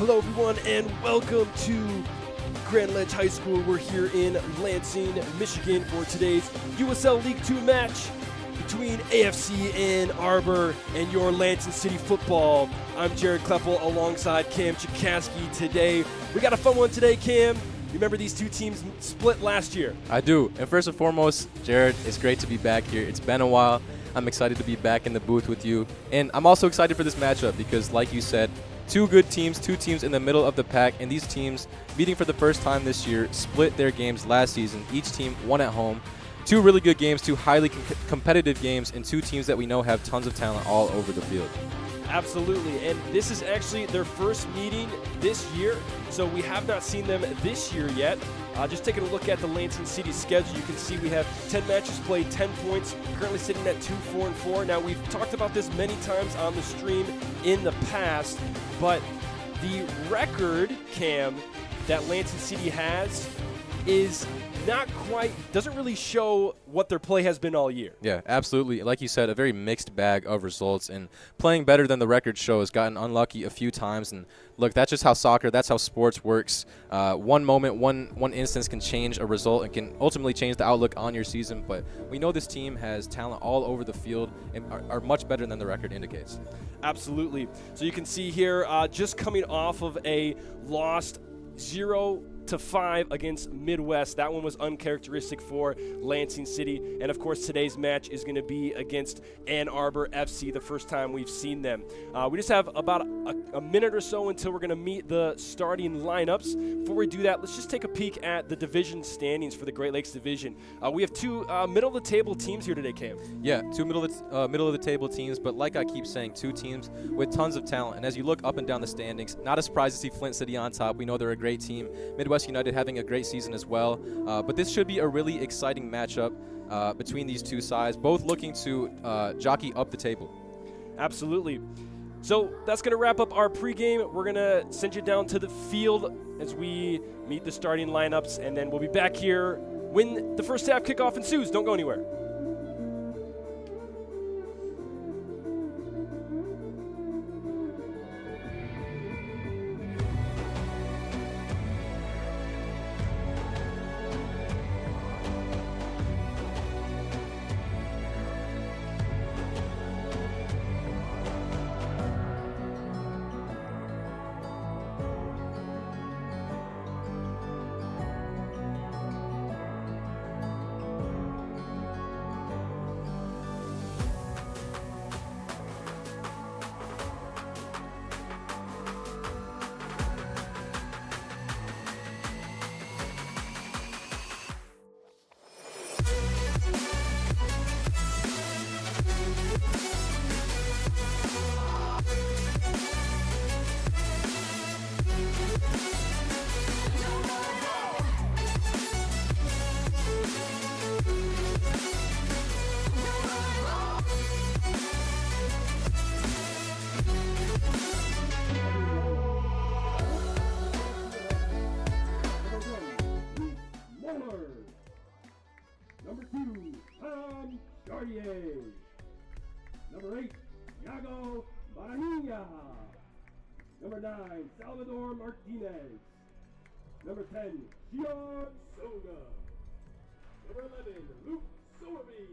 Hello everyone and welcome to Grand Ledge High School. We're here in Lansing, Michigan for today's USL League 2 match between AFC Ann Arbor and your Lansing City football. I'm Jared Kleppel alongside Cam Chikaski today. We got a fun one today, Cam. Remember these two teams split last year? I do. And first and foremost, Jared, it's great to be back here. It's been a while. I'm excited to be back in the booth with you. And I'm also excited for this matchup because, like you said, two good teams, two teams in the middle of the pack, and these teams meeting for the first time this year split their games last season. Each team won at home. Two really good games, two highly competitive games, and two teams that we know have tons of talent all over the field. Absolutely, and this is actually their first meeting this year, so we have not seen them this year yet. Just taking a look at the Lansing City schedule, you can see we have 10 matches played, 10 points, currently sitting at 2-4-4. Now, we've talked about this many times on the stream in the past, but the record, Cam, that Lansing City has is not quite, doesn't really show what their play has been all year. Yeah, absolutely. Like you said, a very mixed bag of results, and playing better than the record shows, gotten unlucky a few times. And look, that's just how soccer, that's how sports works. One moment, one instance can change a result and can ultimately change the outlook on your season. But we know this team has talent all over the field and are much better than the record indicates. Absolutely. So you can see here, just coming off of a lost 0-5 against Midwest. That one was uncharacteristic for Lansing City. And of course, today's match is going to be against Ann Arbor FC, the first time we've seen them. We just have about a minute or so until we're going to meet the starting lineups. Before we do that, let's just take a peek at the division standings for the Great Lakes Division. We have two middle-of-the-table teams here today, Cam. Yeah, two middle-of-the-table teams, but like I keep saying, two teams with tons of talent. And as you look up and down the standings, not a surprise to see Flint City on top. We know they're a great team. Midwest United having a great season as well. But this should be a really exciting matchup between these two sides, both looking to jockey up the table. Absolutely. So that's going to wrap up our pregame. We're going to send you down to the field as we meet the starting lineups, and then we'll be back here when the first half kickoff ensues. Don't go anywhere. Number 2, Tom Chartier. Number 8, Yago Barahia. Number 9, Salvador Martinez. Number 10, Gion Soga. Number 11, Luke Sorby.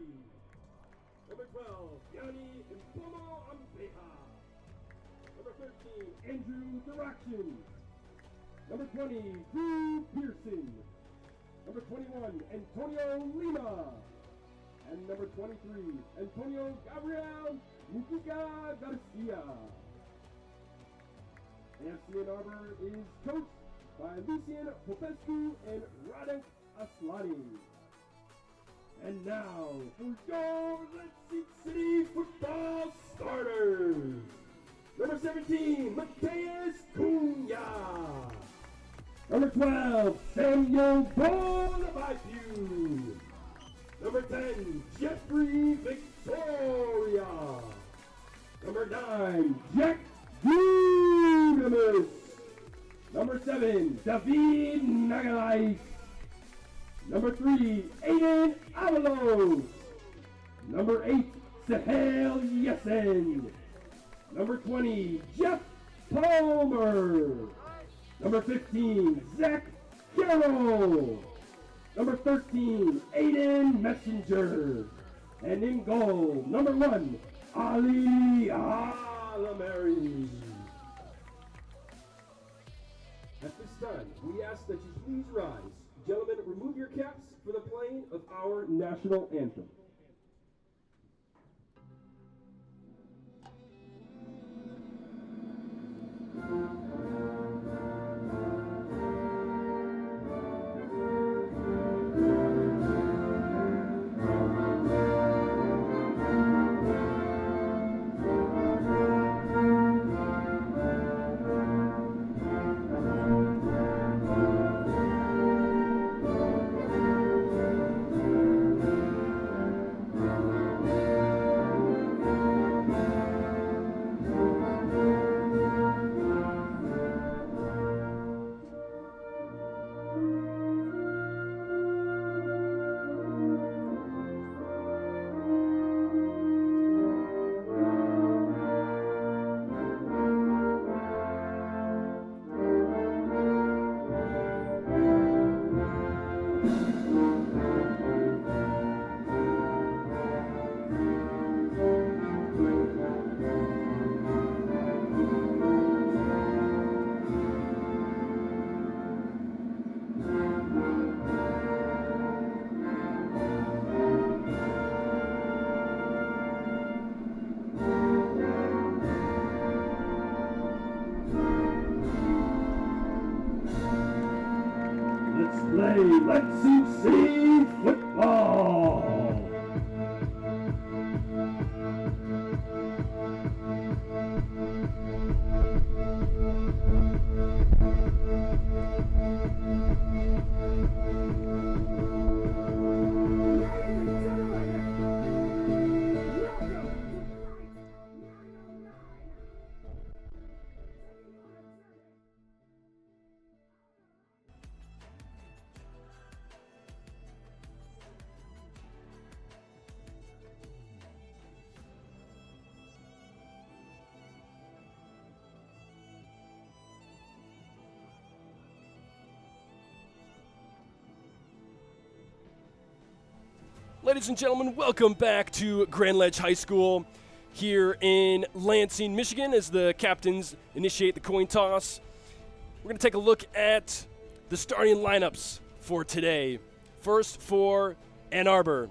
Number 12, Yanni Impomo Ampeja. Number 13, Andrew Direction. Number 20, Drew Pearson. Number 21, Antonio Lima. And number 23, Antonio Gabriel Mujica Garcia. AFC Ann Arbor is coached by Lucian Popescu and Radek Aslani. And now, for your Lansing City football starters. Number 17, Mateus Cunha. Number 12, Samuel Bonavides. Number 10, Jeffrey Victoria. Number 9, Jack Dunamis. Number 7, David Nagalais. Number 3, Aiden Avalos. Number 8, Sahel Yesen. Number 20, Jeff Palmer. Number 15, Zach Carroll. Number 13, Aiden Messenger. And in goal, number 1, Ali Alameri. At this time, we ask that you please rise. Gentlemen, remove your caps for the playing of our national anthem. Let's play Lansing City football. Ladies and gentlemen, welcome back to Grand Ledge High School here in Lansing, Michigan, as the captains initiate the coin toss. We're going to take a look at the starting lineups for today. First for Ann Arbor.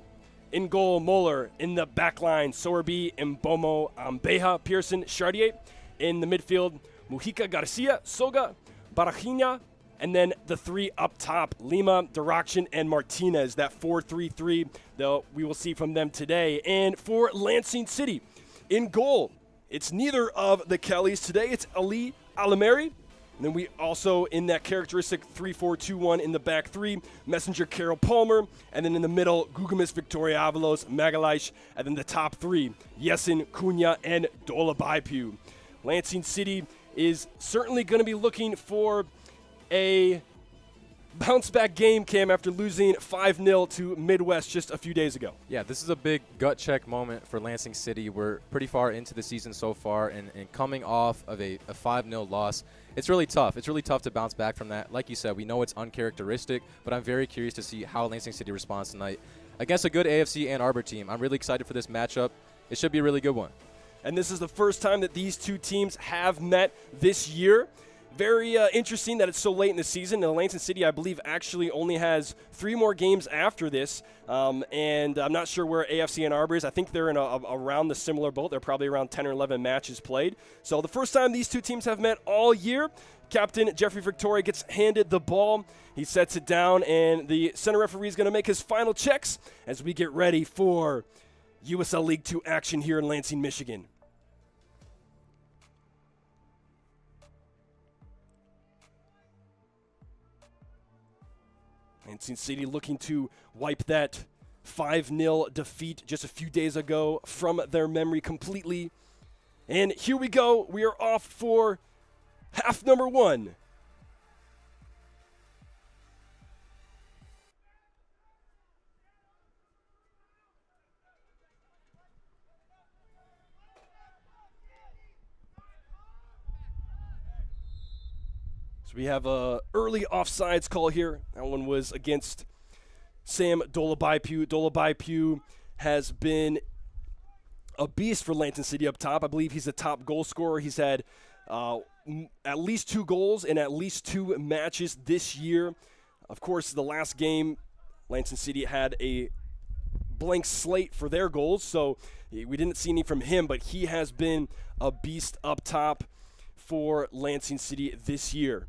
In goal, Moeller. In the back line, Sorby, Mbomo, Ambeja, Pearson, Chartier. In the midfield, Mujica, Garcia, Soga, Barajina. And then the three up top, Lima, Diraction, and Martinez, that 4-3-3 that we will see from them today. And for Lansing City, in goal, it's neither of the Kellys today. It's Ali Alameri. And then we also, in that characteristic 3-4-2-1 in the back three, Messenger Carol Palmer. And then in the middle, Gugamis Victoria Avalos, Magalhaes. And then the top three, Yesin, Cunha, and Dolabaipu. Lansing City is certainly going to be looking for a bounce-back game, Cam, after losing 5-0 to Midwest just a few days ago. Yeah, this is a big gut check moment for Lansing City. We're pretty far into the season so far, and coming off of a 5-0 loss, it's really tough. It's really tough to bounce back from that. Like you said, we know it's uncharacteristic, but I'm very curious to see how Lansing City responds tonight against a good AFC Ann Arbor team. I'm really excited for this matchup. It should be a really good one. And this is the first time that these two teams have met this year. Very interesting that it's so late in the season. And Lansing City, I believe, actually only has 3 more games after this. And I'm not sure where AFC Ann Arbor is. I think they're in around the similar boat. They're probably around 10 or 11 matches played. So the first time these two teams have met all year. Captain Jeffrey Victoria gets handed the ball. He sets it down, and the center referee is going to make his final checks as we get ready for USL League 2 action here in Lansing, Michigan. Lansing City looking to wipe that 5-0 defeat just a few days ago from their memory completely. And here we go. We are off for half number 1. So So we have a early offsides call here. That one was against Sam Dolabaipu. Dolabaipu has been a beast for Lansing City up top. I believe he's the top goal scorer. He's had at least 2 goals in at least 2 matches this year. Of course, the last game, Lansing City had a blank slate for their goals, so we didn't see any from him, but he has been a beast up top for Lansing City this year.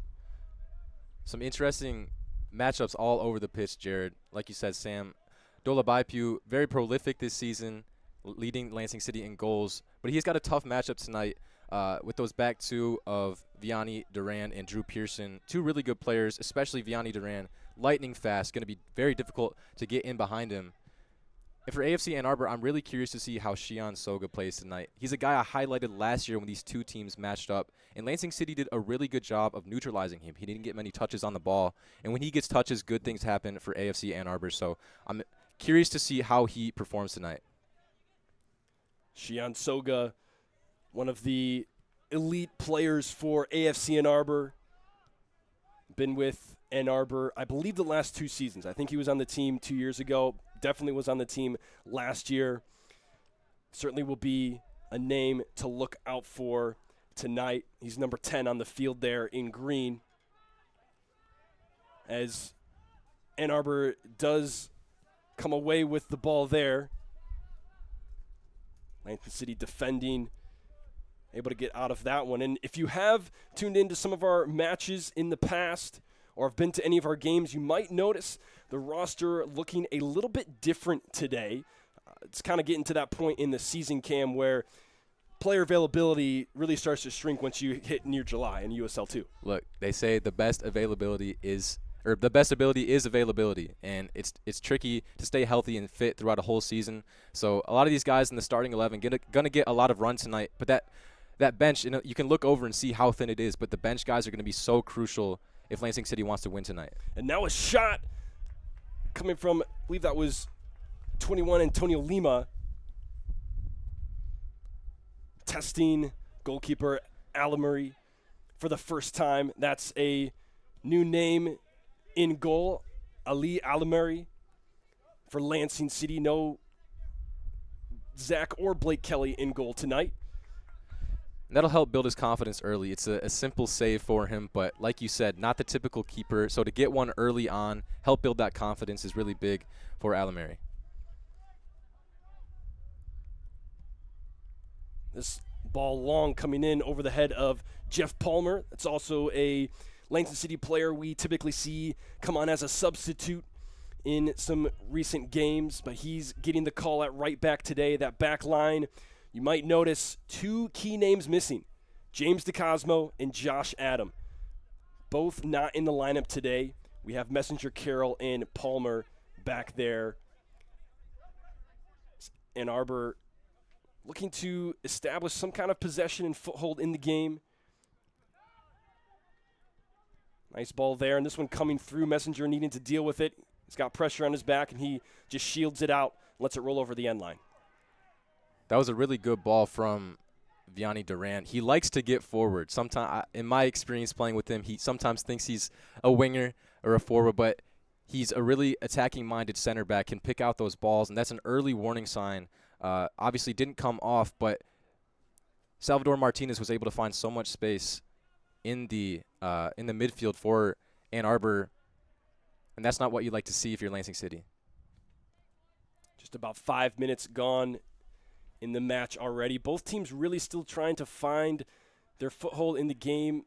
Some interesting matchups all over the pitch, Jared. Like you said, Sam Dolabaipu, very prolific this season, leading Lansing City in goals, but he's got a tough matchup tonight with those back two of Vianney Duran and Drew Pearson, 2 really good players, especially Vianney Duran, lightning fast, going to be very difficult to get in behind him. And for AFC Ann Arbor, I'm really curious to see how Shion Soga plays tonight. He's a guy I highlighted last year when these 2 teams matched up, and Lansing City did a really good job of neutralizing him. He didn't get many touches on the ball, and when he gets touches, good things happen for AFC Ann Arbor. So I'm curious to see how he performs tonight. Shion Soga, one of the elite players for AFC Ann Arbor, been with Ann Arbor, I believe, the last 2 seasons. I think he was on the team 2 years ago. Definitely was on the team last year. Certainly will be a name to look out for tonight. He's number 10 on the field there in green. As Ann Arbor does come away with the ball there. Lansing City defending, able to get out of that one. And if you have tuned into some of our matches in the past or have been to any of our games, you might notice the roster looking a little bit different today. It's kind of getting to that point in the season, Cam, where player availability really starts to shrink once you hit near July in USL2. Look, they say the best ability is availability, and it's tricky to stay healthy and fit throughout a whole season. So a lot of these guys in the starting 11 gonna get a lot of run tonight, but that bench, you can look over and see how thin it is, but the bench guys are going to be so crucial if Lansing City wants to win tonight. And now a shot coming from, I believe that was 21 Antonio Lima. Testing goalkeeper Alamuri for the first time. That's a new name in goal, Ali Alamuri for Lansing City. No Zach or Blake Kelly in goal tonight. And that'll help build his confidence early. It's a simple save for him, but like you said, not the typical keeper. So to get one early on, help build that confidence is really big for Alamuri. This ball long coming in over the head of Jeff Palmer. That's also a Lansing City player we typically see come on as a substitute in some recent games, but he's getting the call at right back today. That back line, you might notice 2 key names missing, James DeCosmo and Josh Adam. Both not in the lineup today. We have Messenger Carroll and Palmer back there. Ann Arbor looking to establish some kind of possession and foothold in the game. Nice ball there, and this one coming through. Messenger needing to deal with it. He's got pressure on his back, and he just shields it out, lets it roll over the end line. That was a really good ball from Vianney Duran. He likes to get forward. Sometimes, in my experience playing with him, he sometimes thinks he's a winger or a forward, but he's a really attacking-minded center back, can pick out those balls, and that's an early warning sign. Obviously didn't come off, but Salvador Martinez was able to find so much space in the midfield for Ann Arbor, and that's not what you'd like to see if you're Lansing City. Just about 5 minutes gone in the match already. Both teams really still trying to find their foothold in the game.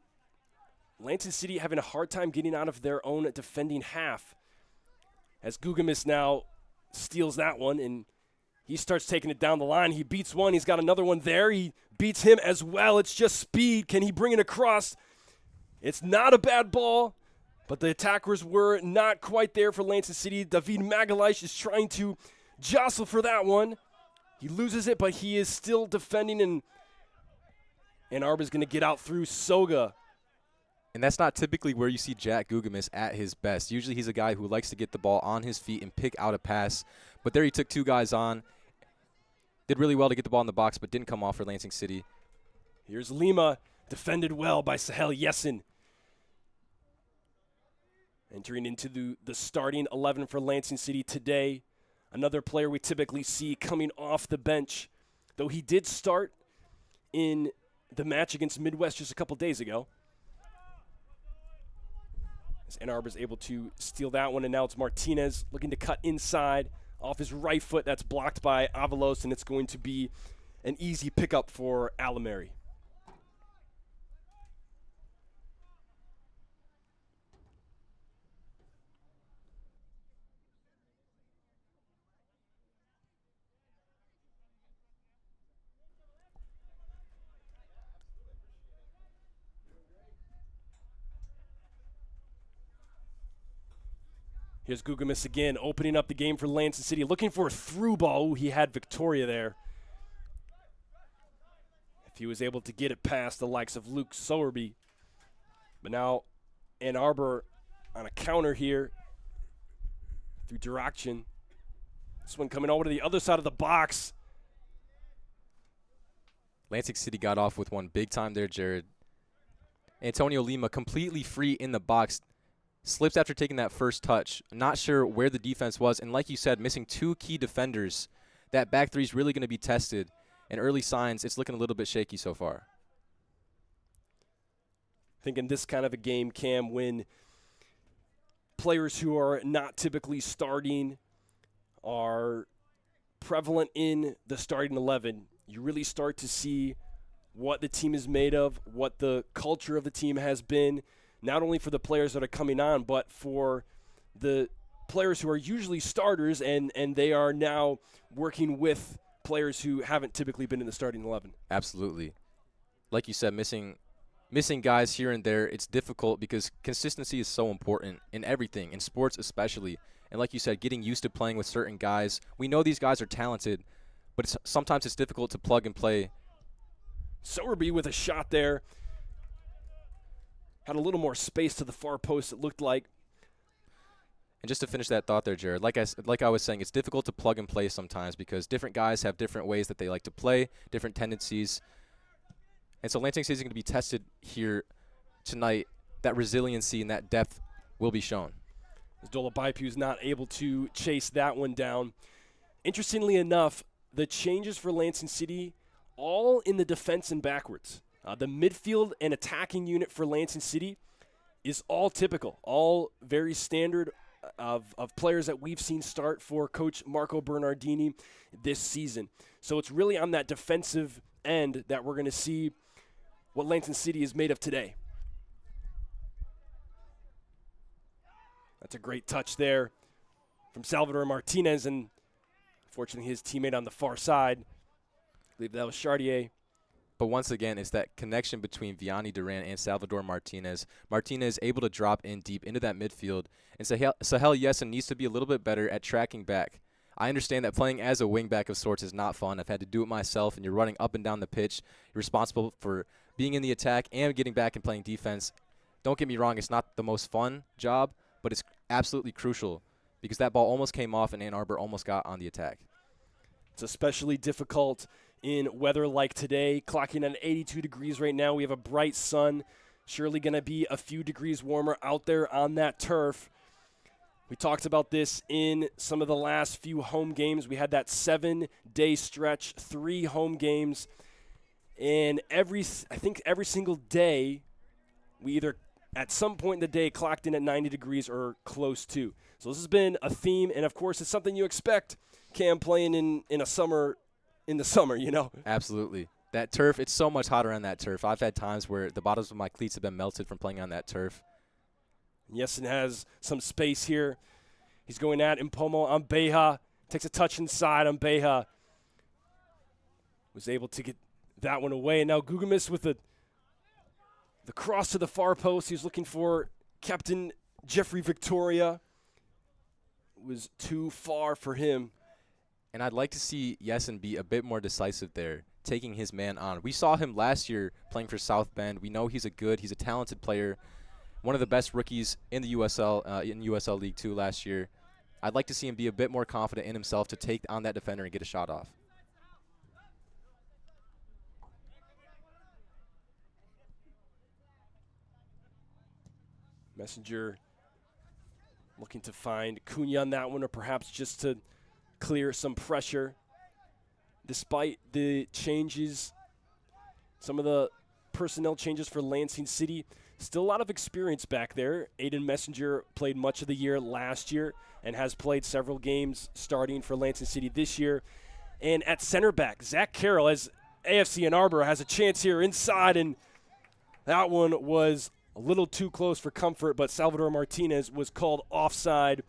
Lansing City having a hard time getting out of their own defending half, as Gugamis now steals that one, and he starts taking it down the line. He beats one. He's got another one there. He beats him as well. It's just speed. Can he bring it across? It's not a bad ball, but the attackers were not quite there for Lansing City. David Magalhaes is trying to jostle for that one. He loses it, but he is still defending, and Ann Arbor is going to get out through Soga. And that's not typically where you see Jack Gugamis at his best. Usually he's a guy who likes to get the ball on his feet and pick out a pass. But there he took 2 guys on. Did really well to get the ball in the box, but didn't come off for Lansing City. Here's Lima, defended well by Sahel Yesin. Entering into the starting 11 for Lansing City today, another player we typically see coming off the bench, though he did start in the match against Midwest just a couple days ago. As Ann Arbor is able to steal that one, and now it's Martinez looking to cut inside off his right foot. That's blocked by Avalos, and it's going to be an easy pickup for Alamary. Here's Gugamis again, opening up the game for Lansing City, looking for a through ball. Ooh, he had Victoria there. If he was able to get it past the likes of Luke Sowerby. But now Ann Arbor on a counter here through Diraction. This one coming over to the other side of the box. Lansing City got off with one big time there, Jared. Antonio Lima completely free in the box. Slips after taking that first touch. Not sure where the defense was. And like you said, missing two key defenders. That back three is really going to be tested. And early signs, it's looking a little bit shaky so far. I think in this kind of a game, Cam, when players who are not typically starting are prevalent in the starting 11, you really start to see what the team is made of, what the culture of the team has been, not only for the players that are coming on, but for the players who are usually starters, and they are now working with players who haven't typically been in the starting 11. Absolutely. Like you said, missing guys here and there, it's difficult because consistency is so important in everything, in sports especially. And like you said, getting used to playing with certain guys. We know these guys are talented, but sometimes it's difficult to plug and play. Sowerby with a shot there. Had a little more space to the far post, it looked like. And just to finish that thought there, Jared, like I was saying, it's difficult to plug and play sometimes because different guys have different ways that they like to play, different tendencies. And so Lansing City is going to be tested here tonight. That resiliency and that depth will be shown. As Dola Baipu is not able to chase that one down. Interestingly enough, the changes for Lansing City all in the defense and backwards. The midfield and attacking unit for Lansing City is all typical, all very standard of players that we've seen start for Coach Marco Bernardini this season. So it's really on that defensive end that we're going to see what Lansing City is made of today. That's a great touch there from Salvador Martinez, and unfortunately his teammate on the far side, I believe that was Chartier. But once again, it's that connection between Vianney Duran and Salvador Martinez. Martinez able to drop in deep into that midfield. And Sahel Yessen needs to be a little bit better at tracking back. I understand that playing as a wingback of sorts is not fun. I've had to do it myself, and you're running up and down the pitch. You're responsible for being in the attack and getting back and playing defense. Don't get me wrong, it's not the most fun job, but it's absolutely crucial because that ball almost came off and Ann Arbor almost got on the attack. It's especially difficult in weather like today, clocking at 82 degrees right now. We have a bright sun, surely going to be a few degrees warmer out there on that turf. We talked about this in some of the last few home games. We had that 7-day stretch, 3 home games, and I think every single day we either at some point in the day clocked in at 90 degrees or close to. So this has been a theme, and of course it's something you expect, Cam, playing in the summer, you know? Absolutely. That turf, it's so much hotter on that turf. I've had times where the bottoms of my cleats have been melted from playing on that turf. Yessen has some space here. He's going at Impomo on Beja. Takes a touch inside on Beja. Was able to get that one away. And now Gugamis with the cross to the far post. He's looking for Captain Jeffrey Victoria. It was too far for him. And I'd like to see Yessen be a bit more decisive there, taking his man on. We saw him last year playing for South Bend. We know he's a talented player, one of the best rookies in the USL League 2 last year. I'd like to see him be a bit more confident in himself to take on that defender and get a shot off. Messenger Looking to find Cunha on that one, or perhaps just to clear some pressure. Despite the changes, some of the personnel changes for Lansing City, still a lot of experience back there. Aiden Messenger played much of the year last year and has played several games starting for Lansing City this year. And at center back, Zach Carroll, as AFC Ann Arbor has a chance here inside, and that one was a little too close for comfort, but Salvador Martinez was called offside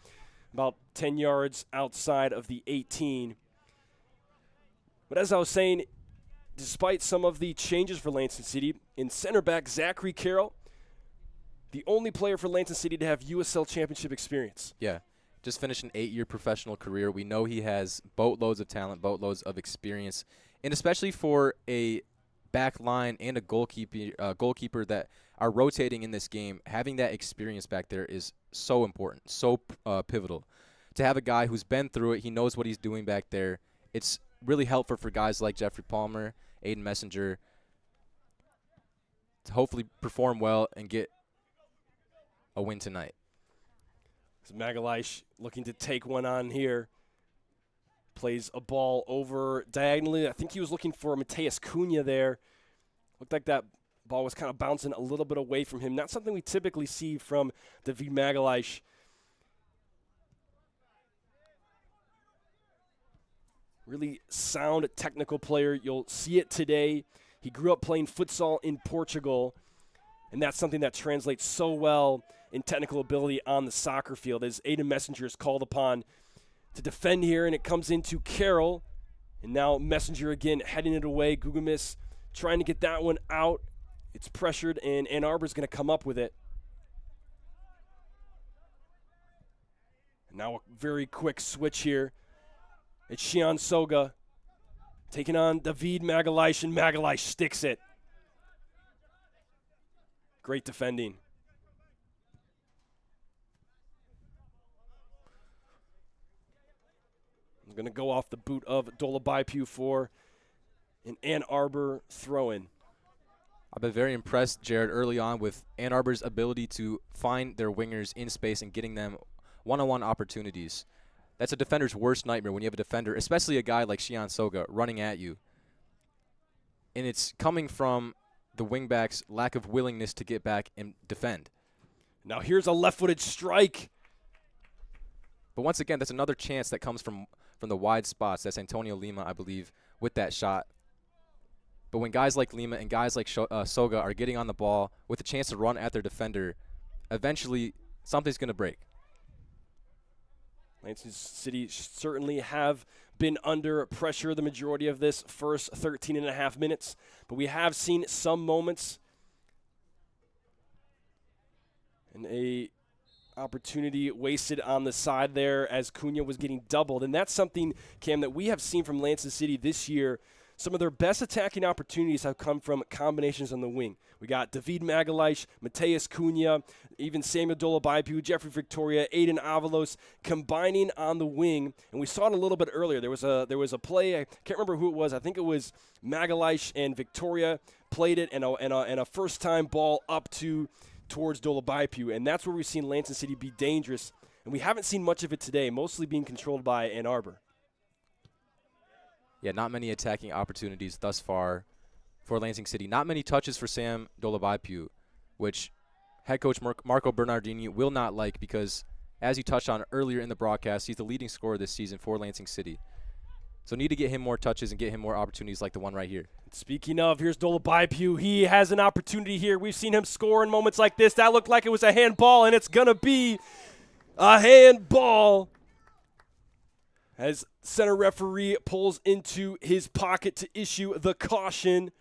about 10 yards outside of the 18. But as I was saying, despite some of the changes for Lansing City, in center back, Zachary Carroll, the only player for Lansing City to have USL championship experience. Yeah, just finished an 8-year professional career. We know he has boatloads of talent, boatloads of experience, and especially for a back line and a goalkeeper that are rotating in this game, having that experience back there is so important, so pivotal. To have a guy who's been through it, he knows what he's doing back there. It's really helpful for guys like Jeffrey Palmer, Aiden Messenger, to hopefully perform well and get a win tonight. So Magalhaes looking to take one on here. Plays a ball over diagonally. I think he was looking for Mateus Cunha there. Looked like that ball was kind of bouncing a little bit away from him. Not something we typically see from David Magalhaes. Really sound technical player. You'll see it today. He grew up playing futsal in Portugal, and that's something that translates so well in technical ability on the soccer field, as Aiden Messenger is called upon to defend here, and it comes into Carroll. And now Messenger again heading it away. Gugumis trying to get that one out. It's pressured, and Ann Arbor's going to come up with it. And now a very quick switch here. It's Xian Soga taking on David Magalhaes, and Magalhaes sticks it. Great defending. I'm going to go off the boot of Dolabaipu for an Ann Arbor throw-in. I've been very impressed, Jared, early on with Ann Arbor's ability to find their wingers in space and getting them one-on-one opportunities. That's a defender's worst nightmare when you have a defender, especially a guy like Xian Soga, running at you. And it's coming from the wingback's lack of willingness to get back and defend. Now here's a left-footed strike. But once again, that's another chance that comes from the wide spots. That's Antonio Lima, I believe, with that shot. But when guys like Lima and guys like Soga are getting on the ball with a chance to run at their defender, eventually something's going to break. Lansing City certainly have been under pressure the majority of this first 13 and a half minutes, but we have seen some moments and a opportunity wasted on the side there as Cunha was getting doubled. And that's something, Cam, that we have seen from Lansing City this year. Some of their best attacking opportunities have come from combinations on the wing. We got David Magalhaes, Mateus Cunha, even Samuel Dolabaipu, Jeffrey Victoria, Aiden Avalos combining on the wing. And we saw it a little bit earlier. There was a play, I can't remember who it was. I think it was Magalhaes and Victoria played it, and a first-time ball up towards Dolabaipu. And that's where we've seen Lansing City be dangerous. And we haven't seen much of it today, mostly being controlled by Ann Arbor. Yeah, not many attacking opportunities thus far for Lansing City. Not many touches for Sam Dolabaipu, which head coach Marco Bernardini will not like because, as you touched on earlier in the broadcast, he's the leading scorer this season for Lansing City. So need to get him more touches and get him more opportunities like the one right here. Speaking of, here's Dolabaipu. He has an opportunity here. We've seen him score in moments like this. That looked like it was a handball, and it's going to be a handball as center referee pulls into his pocket to issue the caution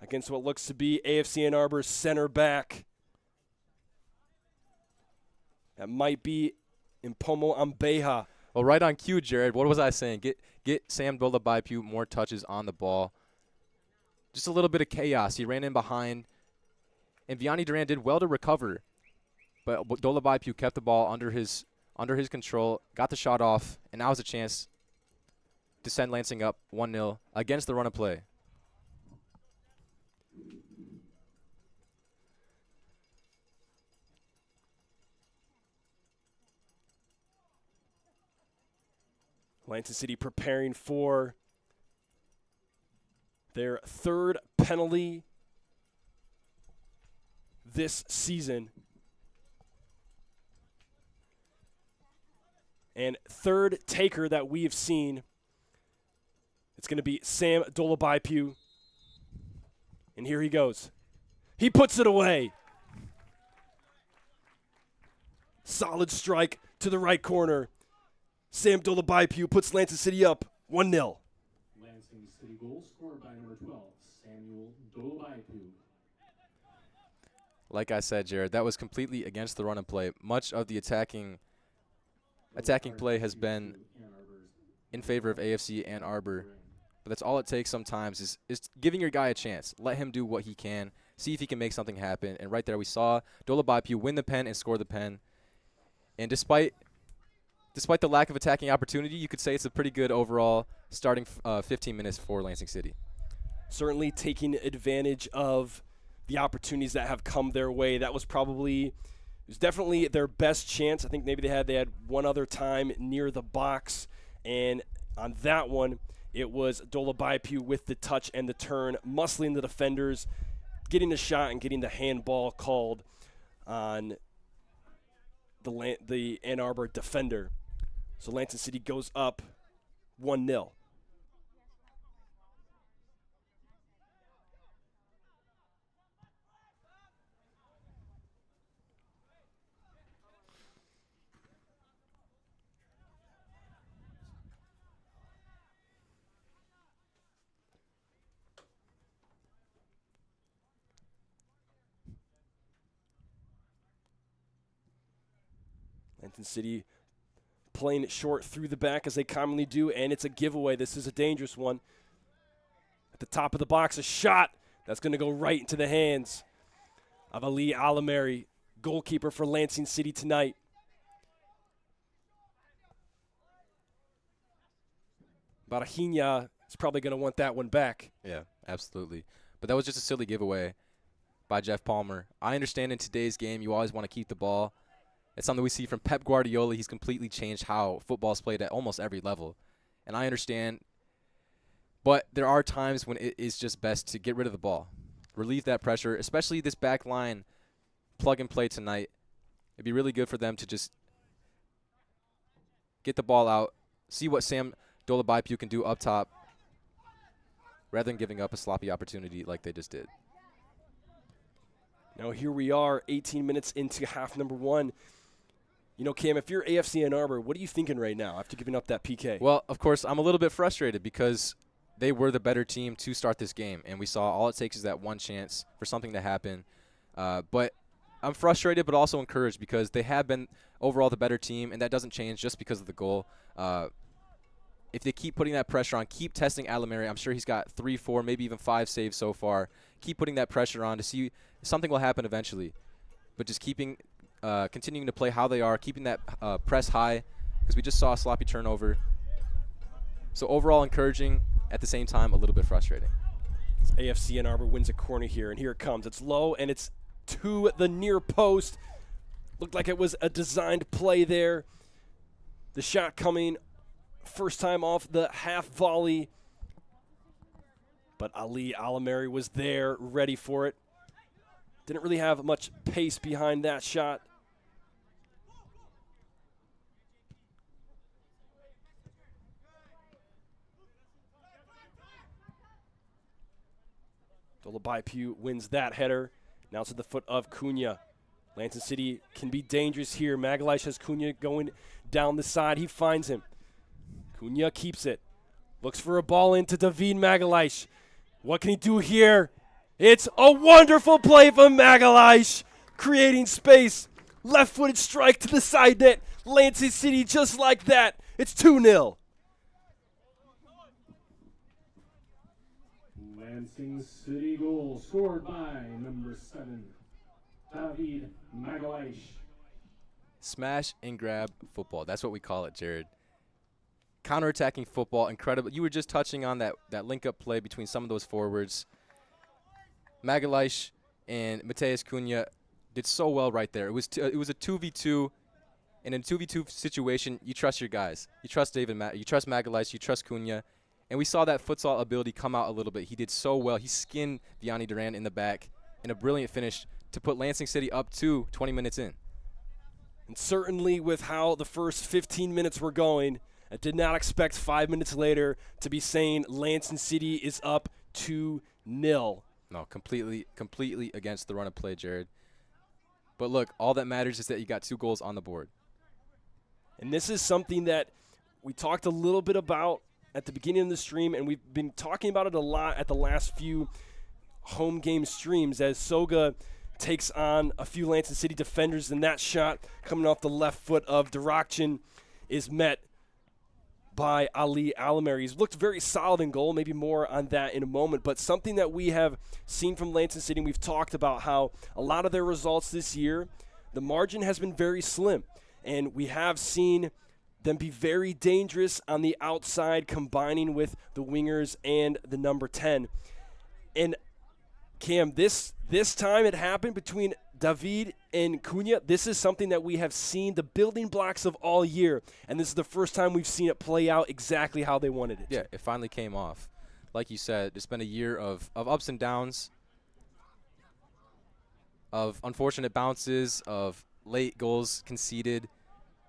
against what looks to be AFC Ann Arbor's center back. That might be Impomo Ambeja. Well, right on cue, Jared. What was I saying? Get Sam Dolabaipu more touches on the ball. Just a little bit of chaos. He ran in behind, and Vianney Duran did well to recover, but Dolabaipu kept the ball under his control, got the shot off, and now has a chance to send Lansing up 1-0 against the run of play. Lansing City preparing for their third penalty this season. And third taker that we've seen. It's going to be Sam Dolabaipu. And here he goes. He puts it away. Solid strike to the right corner. Sam Dolabaipu puts Lansing City up 1-0. Lansing City goal scored by number 12, Samuel Dolabaipu. Like I said, Jared, that was completely against the run and play. Much of the attacking play has been in favor of AFC Ann Arbor. But that's all it takes sometimes is giving your guy a chance. Let him do what he can. See if he can make something happen. And right there we saw Dolabaipu win the pen and score the pen. And despite the lack of attacking opportunity, you could say it's a pretty good overall starting 15 minutes for Lansing City. Certainly taking advantage of the opportunities that have come their way. That was definitely their best chance. I think maybe they had one other time near the box. And on that one, it was Dolabaipu with the touch and the turn, muscling the defenders, getting the shot and getting the handball called on the Ann Arbor defender. So Lansing City goes up 1-0. Lansing City playing it short through the back as they commonly do, and it's a giveaway. This is a dangerous one. At the top of the box, a shot that's going to go right into the hands of Ali Alameri, goalkeeper for Lansing City tonight. Barahinha is probably going to want that one back. Yeah, absolutely. But that was just a silly giveaway by Jeff Palmer. I understand in today's game you always want to keep the ball. It's something we see from Pep Guardiola. He's completely changed how football is played at almost every level. And I understand. But there are times when it is just best to get rid of the ball. Relieve that pressure, especially this back line plug and play tonight. It'd be really good for them to just get the ball out, see what Sam Dolabaipu can do up top, rather than giving up a sloppy opportunity like they just did. Now here we are, 18 minutes into half number one. You know, Cam, if you're AFC Ann Arbor, what are you thinking right now after giving up that PK? Well, of course, I'm a little bit frustrated because they were the better team to start this game, and we saw all it takes is that one chance for something to happen. But I'm frustrated but also encouraged because they have been overall the better team, and that doesn't change just because of the goal. If they keep putting that pressure on, keep testing Alameri, I'm sure he's got 3, 4, maybe even 5 saves so far. Keep putting that pressure on to see something will happen eventually. But just continuing to play how they are, keeping that press high, because we just saw a sloppy turnover. So overall encouraging, at the same time a little bit frustrating. AFC Ann Arbor wins a corner here, and here it comes. It's low, and it's to the near post. Looked like it was a designed play there. The shot coming first time off the half volley. But Ali Alameri was there, ready for it. Didn't really have much pace behind that shot. Dolabaipu wins that header. Now to the foot of Cunha. Lansing City can be dangerous here. Magalhaes has Cunha going down the side. He finds him. Cunha keeps it. Looks for a ball into David Magalhaes. What can he do here? It's a wonderful play from Magalhaes, creating space. Left-footed strike to the side net. Lansing City just like that. It's 2-0. Lansing City goal scored by number 7, David Magalhaes. Smash and grab football. That's what we call it, Jared. Counterattacking football, incredible. You were just touching on that link-up play between some of those forwards. Magalhaes and Mateus Cunha did so well right there. It was a 2v2. And in a 2v2 situation, you trust your guys. You trust you trust Magalhaes, you trust Cunha. And we saw that futsal ability come out a little bit. He did so well. He skinned Vianney Duran in the back in a brilliant finish to put Lansing City up to 20 minutes in. And certainly with how the first 15 minutes were going, I did not expect 5 minutes later to be saying Lansing City is up 2-0. No, completely against the run of play, Jared. But look, all that matters is that you got 2 goals on the board. And this is something that we talked a little bit about at the beginning of the stream, and we've been talking about it a lot at the last few home game streams as Soga takes on a few Lansing City defenders, and that shot coming off the left foot of Durakchin is met by Ali Alameri. He's looked very solid in goal, maybe more on that in a moment, but something that we have seen from Lansing City, we've talked about how a lot of their results this year, the margin has been very slim, and we have seen them be very dangerous on the outside, combining with the wingers and the number 10. And Cam, this time it happened between David and Cunha. This is something that we have seen the building blocks of all year, and this is the first time we've seen it play out exactly how they wanted it. Yeah, it finally came off. Like you said, it's been a year of ups and downs, of unfortunate bounces, of late goals conceded,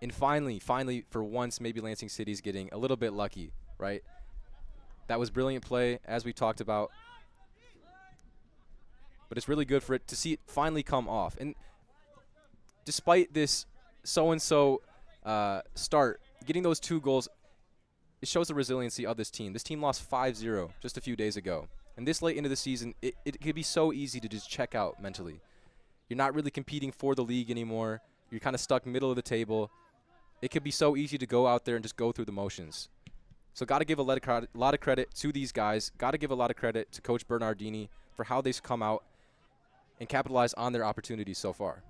and finally, for once, maybe Lansing City's getting a little bit lucky, right? That was brilliant play, as we talked about. But it's really good for it to see it finally come off. And despite this so-and-so start, getting those 2 goals, it shows the resiliency of this team. This team lost 5-0 just a few days ago. And this late into the season, it could be so easy to just check out mentally. You're not really competing for the league anymore. You're kind of stuck middle of the table. It could be so easy to go out there and just go through the motions. So got to give a lot of credit to these guys. Got to give a lot of credit to Coach Bernardini for how they've come out and capitalize on their opportunities so far.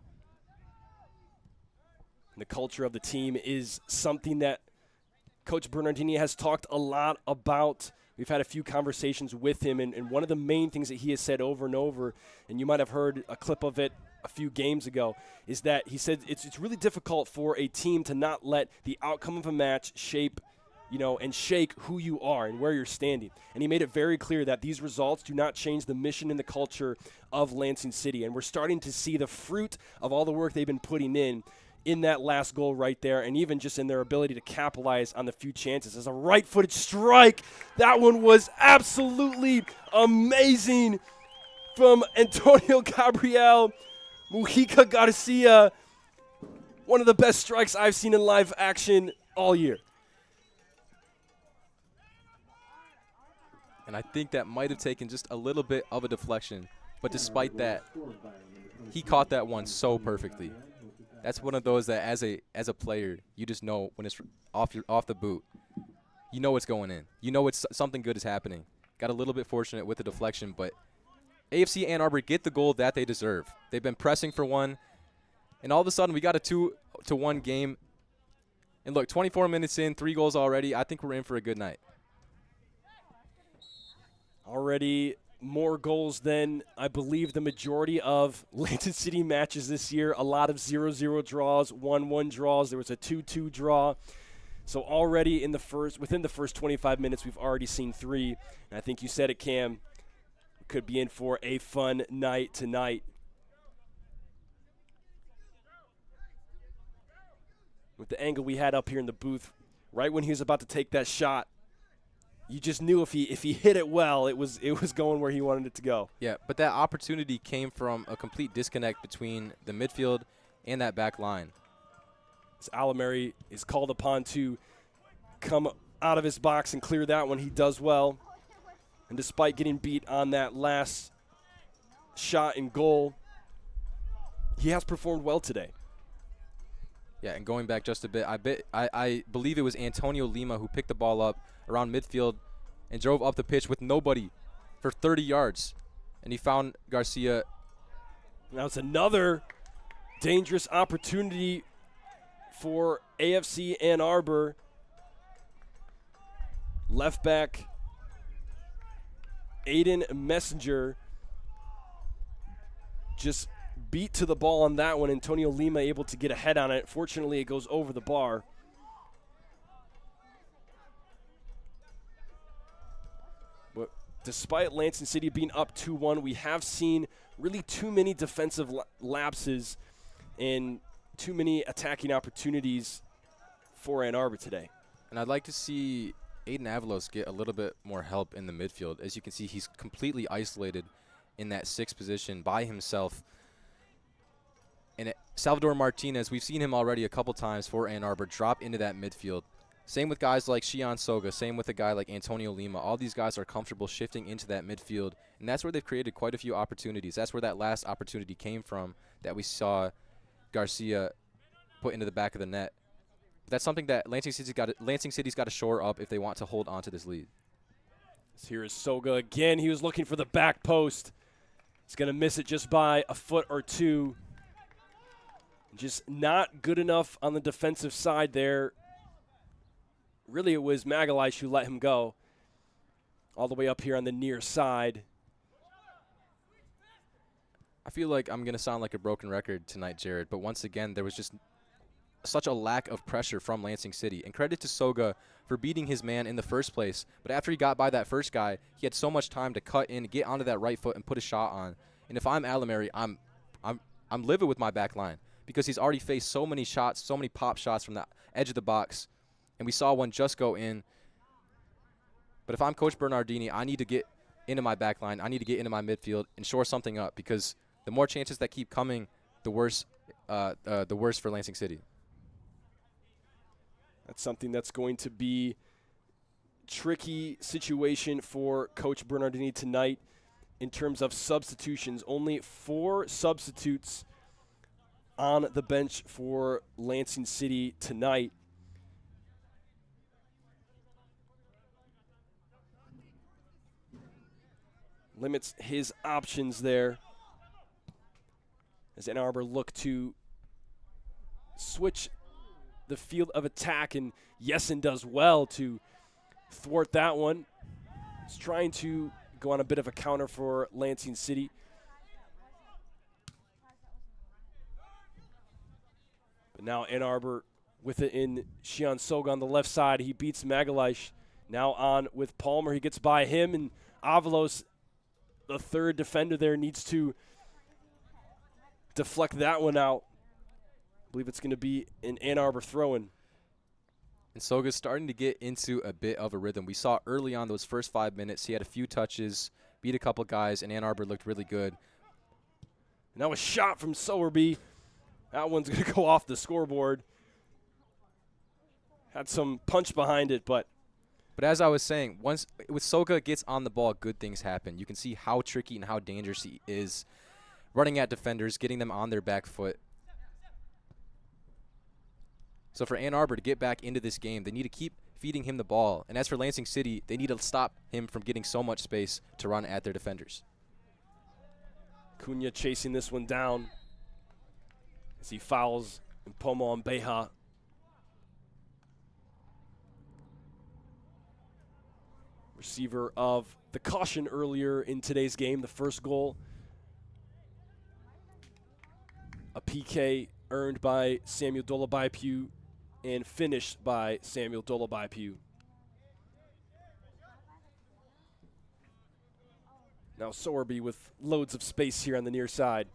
The culture of the team is something that Coach Bernardini has talked a lot about. We've had a few conversations with him, and one of the main things that he has said over and over, and you might have heard a clip of it a few games ago, is that he said it's really difficult for a team to not let the outcome of a match shape, and shake who you are and where you're standing. And he made it very clear that these results do not change the mission and the culture of Lansing City. And we're starting to see the fruit of all the work they've been putting in that last goal right there, and even just in their ability to capitalize on the few chances. As a right-footed strike, that one was absolutely amazing from Antonio Gabriel Mujica Garcia. One of the best strikes I've seen in live action all year. And I think that might have taken just a little bit of a deflection. But despite that, he caught that one so perfectly. That's one of those that as a player, you just know when it's off the boot. You know it's going in. You know it's something good is happening. Got a little bit fortunate with the deflection, but AFC Ann Arbor get the goal that they deserve. They've been pressing for one, and all of a sudden we got a 2-1 game. And look, 24 minutes in, 3 goals already. I think we're in for a good night. Already more goals than I believe the majority of Lansing City matches this year. A lot of 0-0 draws, 1-1 draws. There was a 2-2 draw. So already within the first 25 minutes, we've already seen 3. And I think you said it, Cam. Could be in for a fun night tonight. With the angle we had up here in the booth, right when he was about to take that shot, you just knew if he hit it well, it was going where he wanted it to go. Yeah, but that opportunity came from a complete disconnect between the midfield and that back line. So Alameri is called upon to come out of his box and clear that one. He does well. And despite getting beat on that last shot and goal, he has performed well today. Yeah, and going back just a bit, I believe it was Antonio Lima who picked the ball up around midfield and drove up the pitch with nobody for 30 yards. And he found Garcia. Now it's another dangerous opportunity for AFC Ann Arbor. Left back Aiden Messenger just beat to the ball on that one. Antonio Lima able to get a head on it. Fortunately, it goes over the bar. But despite Lansing City being up 2-1, we have seen really too many defensive lapses and too many attacking opportunities for Ann Arbor today. And I'd like to see Aiden Avalos get a little bit more help in the midfield. As you can see, he's completely isolated in that 6th position by himself. And Salvador Martinez, we've seen him already a couple times for Ann Arbor drop into that midfield. Same with guys like Shion Soga, same with a guy like Antonio Lima. All these guys are comfortable shifting into that midfield, and that's where they've created quite a few opportunities. That's where that last opportunity came from that we saw Garcia put into the back of the net. That's something that Lansing City's got to shore up if they want to hold on to this lead. So here is Soga again. He was looking for the back post. He's going to miss it just by a foot or two. Just not good enough on the defensive side there. Really, it was Magalish who let him go. All the way up here on the near side. I feel like I'm going to sound like a broken record tonight, Jared, but once again, there was just such a lack of pressure from Lansing City. And credit to Soga for beating his man in the first place. But after he got by that first guy, he had so much time to cut in, get onto that right foot, and put a shot on. And if I'm Alamary, I'm livid with my back line because he's already faced so many shots, so many pop shots from the edge of the box. And we saw one just go in. But if I'm Coach Bernardini, I need to get into my back line. I need to get into my midfield and shore something up because the more chances that keep coming, the worse for Lansing City. That's something that's going to be tricky situation for Coach Bernardini tonight in terms of substitutions. Only 4 substitutes on the bench for Lansing City tonight. Limits his options there as Ann Arbor look to switch the field of attack, and Yessen does well to thwart that one. He's trying to go on a bit of a counter for Lansing City. But now Ann Arbor with it in Shion Soga on the left side. He beats Magalish. Now on with Palmer. He gets by him, and Avalos, the third defender there, needs to deflect that one out. I believe it's going to be an Ann Arbor throw-in. And Soga's starting to get into a bit of a rhythm. We saw early on those first 5 minutes, he had a few touches, beat a couple guys, and Ann Arbor looked really good. And that was shot from Sowerby. That one's going to go off the scoreboard. Had some punch behind it, but as I was saying, once with Soga gets on the ball, good things happen. You can see how tricky and how dangerous he is running at defenders, getting them on their back foot. So for Ann Arbor to get back into this game, they need to keep feeding him the ball. And as for Lansing City, they need to stop him from getting so much space to run at their defenders. Cunha chasing this one down as he fouls Pomo and Beja. Receiver of the caution earlier in today's game, the first goal. A PK earned by Samuel Dolabaipu and finished by Samuel Dolabaipu. Now Sowerby with loads of space here on the near side.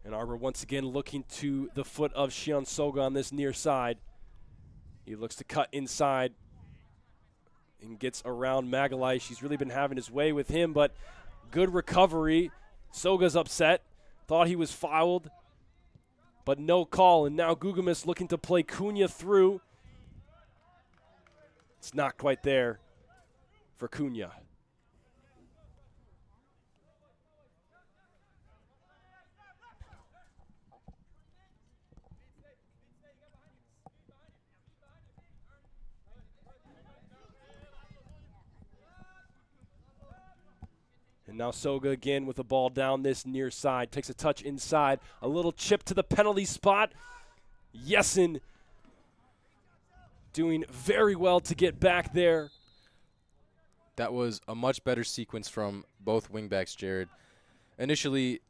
Ann Arbor once again looking to the foot of Shion Soga on this near side. He looks to cut inside and gets around Magalish. He's really been having his way with him, but good recovery. Soga's upset. Thought he was fouled, but no call. And now Gugamis looking to play Cunha through. It's not quite there for Cunha. And now Soga again with the ball down this near side. Takes a touch inside. A little chip to the penalty spot. Yesin doing very well to get back there. That was a much better sequence from both wingbacks, Jared. Initially,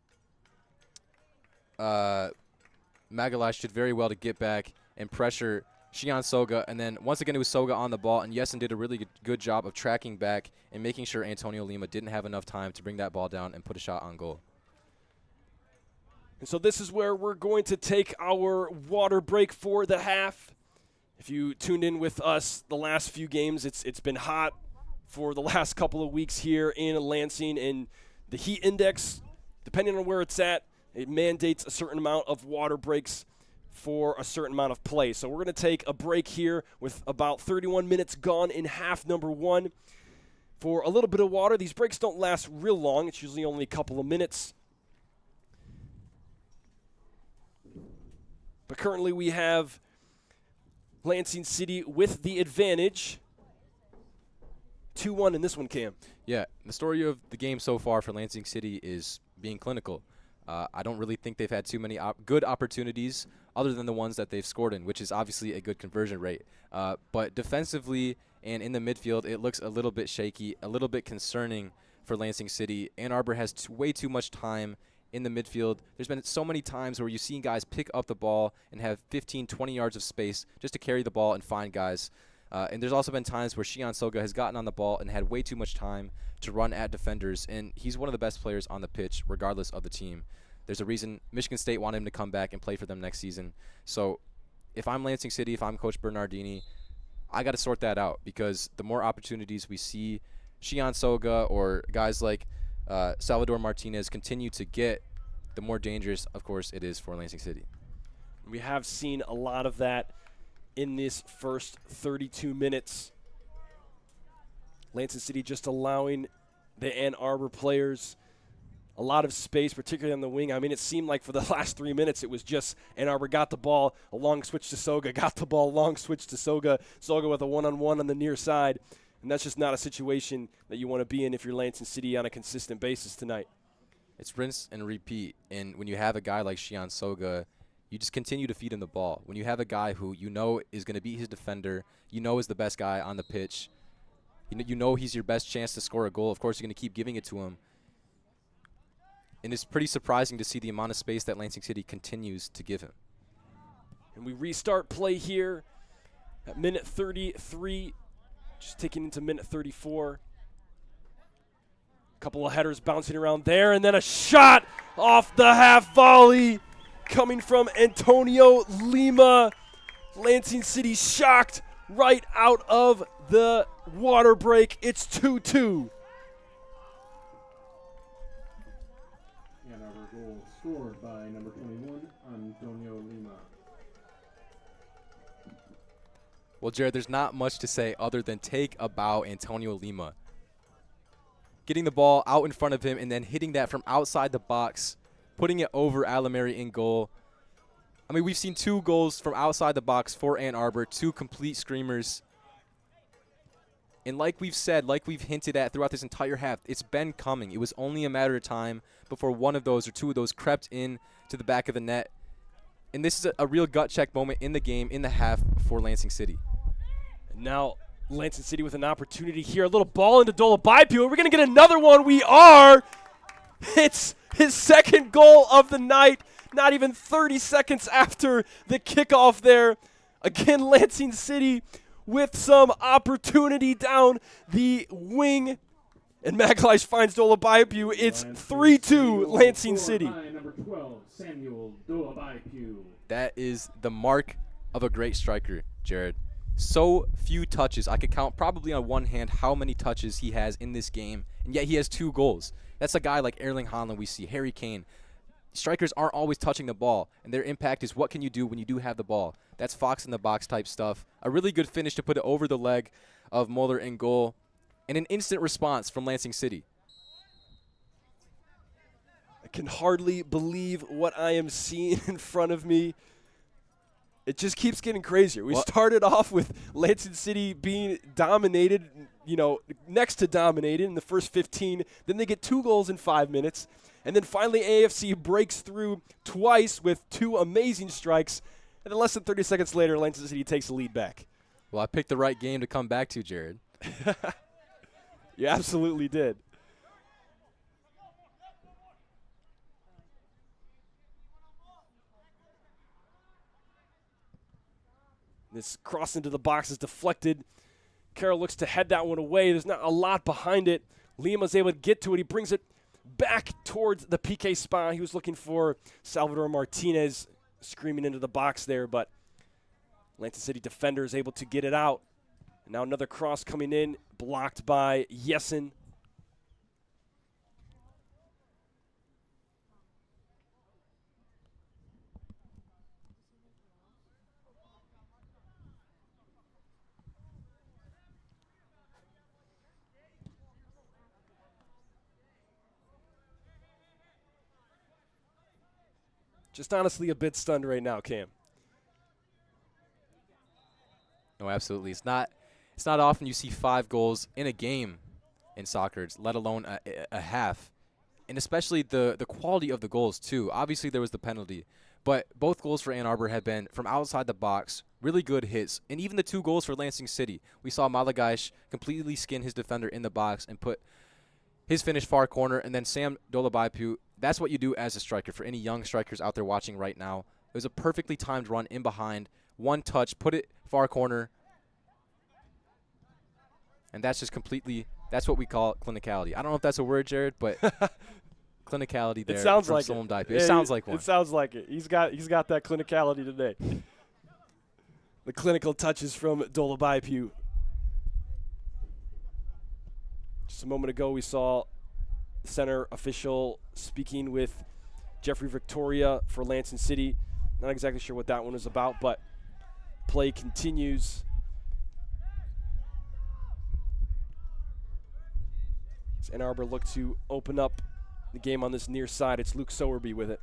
Magalash did very well to get back and pressure Shion Soga, and then once again it was Soga on the ball, and Yesin did a really good job of tracking back and making sure Antonio Lima didn't have enough time to bring that ball down and put a shot on goal. And so this is where we're going to take our water break for the half. If you tuned in with us the last few games, it's been hot for the last couple of weeks here in Lansing, and the heat index, depending on where it's at, it mandates a certain amount of water breaks for a certain amount of play. So we're going to take a break here with about 31 minutes gone in half number 1 for a little bit of water. These breaks don't last real long. It's usually only a couple of minutes. But currently we have Lansing City with the advantage. 2-1 in this one, Cam. Yeah, the story of the game so far for Lansing City is being clinical. I don't really think they've had too many good opportunities other than the ones that they've scored in, which is obviously a good conversion rate. But defensively and in the midfield, it looks a little bit shaky, a little bit concerning for Lansing City. Ann Arbor has way too much time in the midfield. There's been so many times where you've seen guys pick up the ball and have 15, 20 yards of space just to carry the ball and find guys. And there's also been times where Shion Soga has gotten on the ball and had way too much time to run at defenders, and he's one of the best players on the pitch regardless of the team. There's a reason Michigan State wanted him to come back and play for them next season. So if I'm Lansing City, if I'm Coach Bernardini, I got to sort that out, because the more opportunities we see Shion Soga or guys like Salvador Martinez continue to get, the more dangerous, of course, it is for Lansing City. We have seen a lot of that in this first 32 minutes. Lansing City just allowing the Ann Arbor players a lot of space, particularly on the wing. I mean, it seemed like for the last 3 minutes it was just Ann Arbor got the ball, a long switch to Soga, got the ball, long switch to Soga, Soga with a one-on-one on the near side. And that's just not a situation that you want to be in if you're Lansing City on a consistent basis tonight. It's rinse and repeat. And when you have a guy like Shion Soga, you just continue to feed him the ball. When you have a guy who you know is going to be his defender, you know is the best guy on the pitch, you know he's your best chance to score a goal, of course you're going to keep giving it to him. And it's pretty surprising to see the amount of space that Lansing City continues to give him. And we restart play here at minute 33, just ticking into minute 34. A couple of headers bouncing around there, and then a shot off the half volley coming from Antonio Lima. Lansing City shocked right out of the water break. It's 2-2. Ann Arbor goal scored by number 21, Antonio Lima. Well, Jared, there's not much to say other than take a bow, Antonio Lima. Getting the ball out in front of him and then hitting that from outside the box, putting it over Alameri in goal. I mean, we've seen 2 goals from outside the box for Ann Arbor, 2 complete screamers. And like we've said, like we've hinted at throughout this entire half, it's been coming. It was only a matter of time before one of those or 2 of those crept in to the back of the net. And this is a real gut check moment in the game, in the half for Lansing City. Now, Lansing City with an opportunity here. A little ball into Dolabaipu. Are we going to get another one? We are. It's his second goal of the night. Not even 30 seconds after the kickoff there. Again, Lansing City with some opportunity down the wing. And Magalish finds Dolabaipu. It's 3-2 Lansing City. Number 12, Samuel Dolabaipu. That is the mark of a great striker, Jared. So few touches. I could count probably on one hand how many touches he has in this game, and yet he has 2 goals. That's a guy like Erling Haaland we see, Harry Kane. Strikers aren't always touching the ball, and their impact is what can you do when you do have the ball. That's fox in the box type stuff. A really good finish to put it over the leg of Muller in goal, and an instant response from Lansing City. I can hardly believe what I am seeing in front of me. It just keeps getting crazier. We started off with Lansing City being dominated, next to dominated in the first 15. Then they get 2 goals in 5 minutes. And then finally AFC breaks through twice with 2 amazing strikes. And then less than 30 seconds later, Lansing City takes the lead back. Well, I picked the right game to come back to, Jared. You absolutely did. This cross into the box is deflected. Carroll looks to head that one away. There's not a lot behind it. Liam was able to get to it. He brings it back towards the PK spot. He was looking for Salvador Martinez screaming into the box there, but Lansing City defender is able to get it out. And now another cross coming in, blocked by Yessen. Just honestly a bit stunned right now, Cam. No, absolutely. It's not often you see 5 goals in a game in soccer, let alone a half. And especially the quality of the goals, too. Obviously, there was the penalty. But both goals for Ann Arbor have been from outside the box, really good hits. And even the 2 goals for Lansing City. We saw Malagash completely skin his defender in the box and put his finish far corner. And then Sam Dolabaipu, that's what you do as a striker. For any young strikers out there watching right now, it was a perfectly timed run in behind. One touch, put it far corner. And that's just completely, that's what we call clinicality. I don't know if that's a word, Jared, but clinicality there. It sounds like it. It sounds like one. It sounds like it. He's got that clinicality today. The clinical touches from Dolabaipu. Just a moment ago, we saw center official speaking with Jeffrey Victoria for Lansing City. Not exactly sure what that one was about, but play continues. As Ann Arbor look to open up the game on this near side. It's Luke Sowerby with it.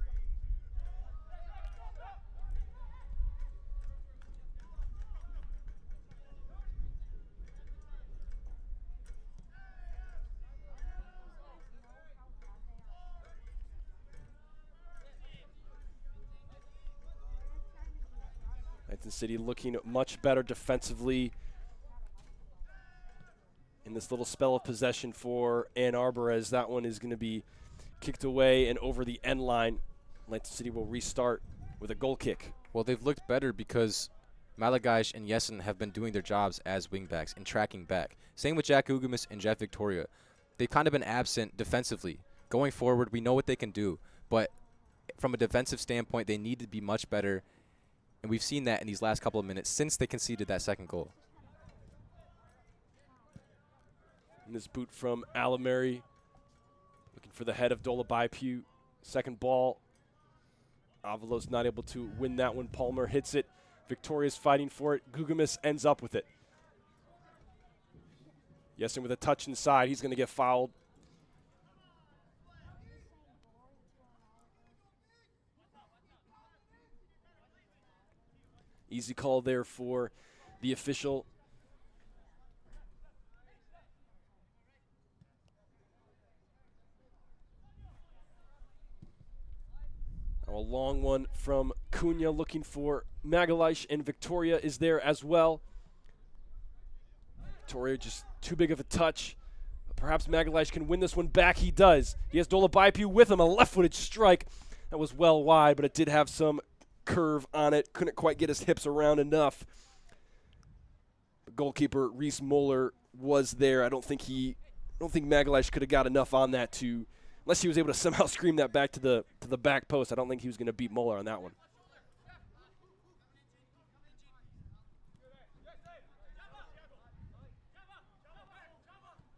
Lansing City looking much better defensively in this little spell of possession for Ann Arbor, as that one is going to be kicked away and over the end line. Lansing City will restart with a goal kick. Well, they've looked better because Malagash and Yessen have been doing their jobs as wingbacks and tracking back. Same with Jack Ugamis and Jeff Victoria. They've kind of been absent defensively. Going forward, we know what they can do, but from a defensive standpoint, they need to be much better, and we've seen that in these last couple of minutes since they conceded that second goal. And this boot from Alamary, looking for the head of Dolabaipu. Second ball. Avalos not able to win that one. Palmer hits it. Victoria's fighting for it. Gugamis ends up with it. Yessen with a touch inside. He's going to get fouled. Easy call there for the official. A long one from Cunha looking for Magalhaes, and Victoria is there as well. Victoria just too big of a touch. Perhaps Magalhaes can win this one back. He does. He has Dolabaipu with him, a left-footed strike. That was well wide, but it did have some curve on it. Couldn't quite get his hips around enough. The goalkeeper Reese Moeller was there. I don't think Magalhaes could have got enough on that to, unless he was able to somehow scream that back to the back post. I don't think he was going to beat Moeller on that one.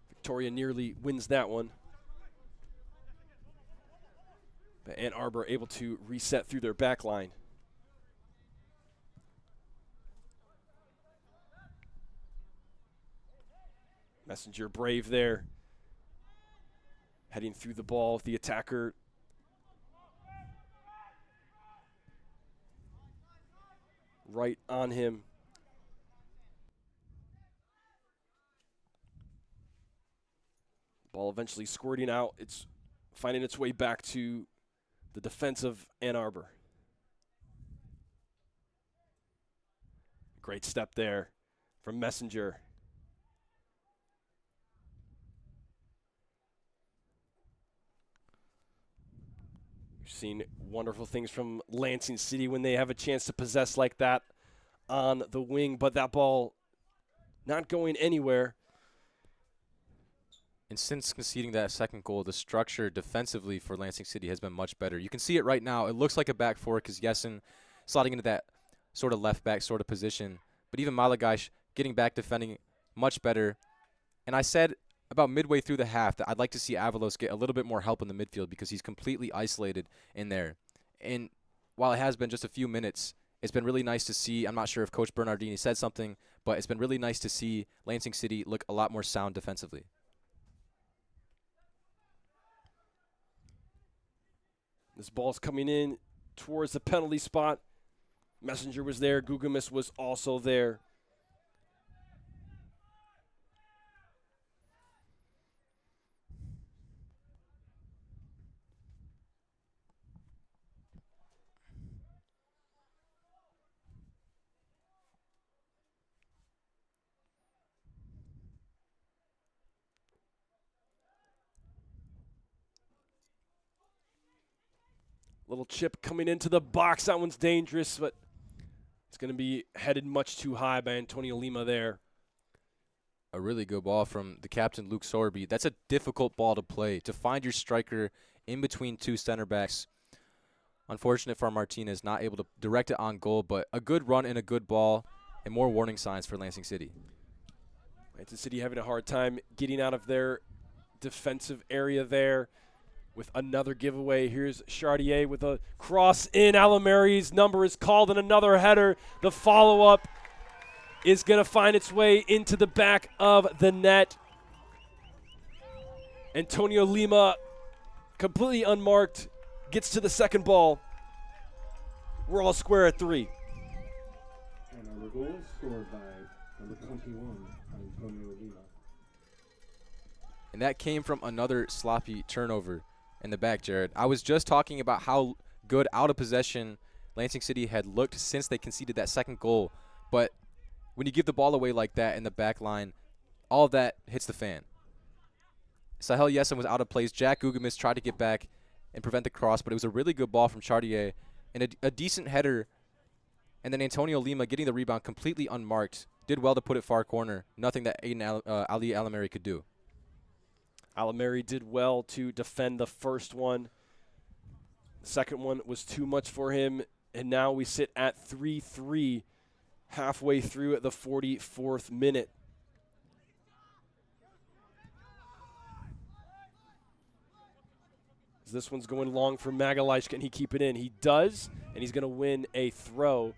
Victoria nearly wins that one. But Ann Arbor able to reset through their back line. Messenger brave there. Heading through the ball with the attacker. Right on him. Ball eventually squirting out. It's finding its way back to the defense of Ann Arbor. Great step there from Messenger. We've seen wonderful things from Lansing City when they have a chance to possess like that on the wing, but that ball not going anywhere. And since conceding that second goal, the structure defensively for Lansing City has been much better. You can see it right now. It looks like a back four because Yessen sliding into that sort of left back sort of position. But even Malagash getting back defending much better. And I said about midway through the half that I'd like to see Avalos get a little bit more help in the midfield because he's completely isolated in there. And while it has been just a few minutes, it's been really nice to see. I'm not sure if Coach Bernardini said something, but it's been really nice to see Lansing City look a lot more sound defensively. This ball's coming in towards the penalty spot. Messenger was there. Gugumis was also there. Little chip coming into the box. That one's dangerous, but it's going to be headed much too high by Antonio Lima there. A really good ball from the captain, Luke Sorby. That's a difficult ball to play, to find your striker in between two center backs. Unfortunate for Martinez, not able to direct it on goal, but a good run and a good ball, and more warning signs for Lansing City. Lansing City having a hard time getting out of their defensive area there with another giveaway. Here's Chartier with a cross in. Alamari's number is called and another header. The follow-up is going to find its way into the back of the net. Antonio Lima, completely unmarked, gets to the second ball. We're all square at 3. And our goal scored by number 21, Antonio Lima. And that came from another sloppy turnover in the back, Jared. I was just talking about how good out of possession Lansing City had looked since they conceded that second goal. But when you give the ball away like that in the back line, all of that hits the fan. Sahel Yessen was out of place. Jack Gugumis tried to get back and prevent the cross, but it was a really good ball from Chartier and a decent header. And then Antonio Lima getting the rebound completely unmarked. Did well to put it far corner. Nothing that Ali Alamari could do. Alamari did well to defend the first one. The second one was too much for him, and now we sit at 3-3 halfway through at the 44th minute. This one's going long for Magalhaes. Can he keep it in? He does, and he's going to win a throw.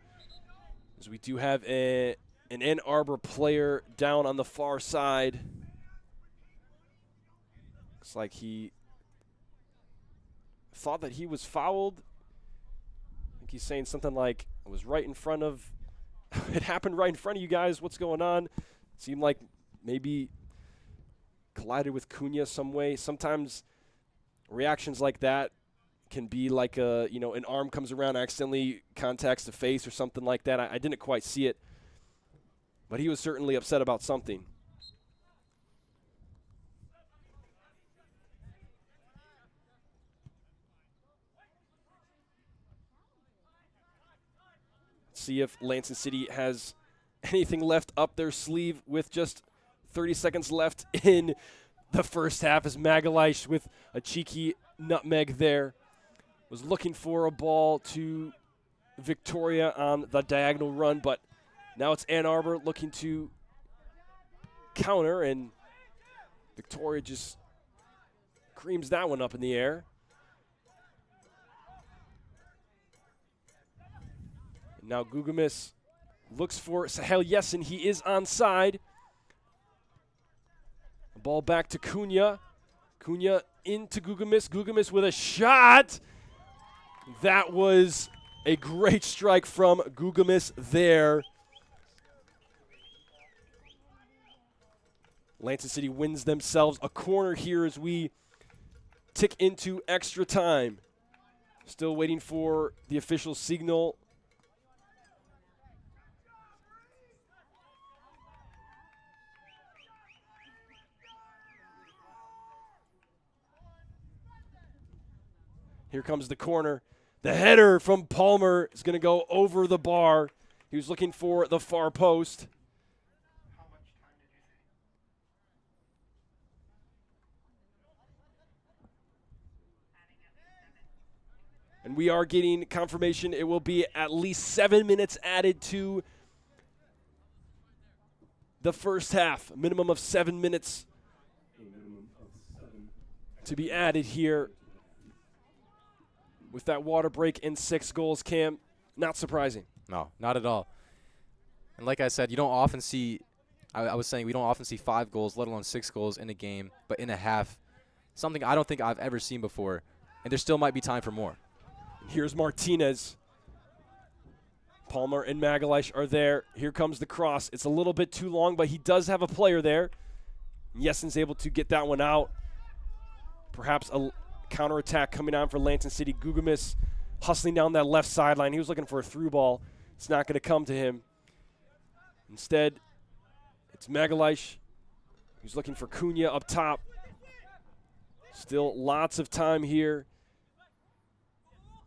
As we do have an Ann Arbor player down on the far side. Looks like he thought that he was fouled. I think he's saying something like, I was right in front of, it happened right in front of you guys. What's going on? Seemed like maybe collided with Cunha some way. Sometimes reactions like that can be like an arm comes around, accidentally contacts the face or something like that. I didn't quite see it, but he was certainly upset about something. See if Lansing City has anything left up their sleeve with just 30 seconds left in the first half, as Magalhaes with a cheeky nutmeg there was looking for a ball to Victoria on the diagonal run, but now it's Ann Arbor looking to counter, and Victoria just creams that one up in the air. And now Gugumis looks for Sahel Yessen. He is onside. Ball back to Cunha. Cunha into Gugumis. Gugumis with a shot. That was a great strike from Gugumis there. Lansing City wins themselves a corner here as we tick into extra time. Still waiting for the official signal. Here comes the corner. The header from Palmer is going to go over the bar. He was looking for the far post. And we are getting confirmation it will be at least 7 minutes added to the first half. A minimum of 7 minutes to be added here with that water break and 6 goals, Cam. Not surprising. No, not at all. And like I said, you don't often see, I was saying we don't often see 5 goals, let alone 6 goals in a game, but in a half, something I don't think I've ever seen before. And there still might be time for more. Here's Martinez. Palmer and Magalish are there. Here comes the cross. It's a little bit too long, but he does have a player there. Yessen's able to get that one out. Perhaps a counterattack coming on for Lansing City. Gugamis hustling down that left sideline. He was looking for a through ball. It's not going to come to him. Instead, it's Magalish. He's looking for Cunha up top. Still lots of time here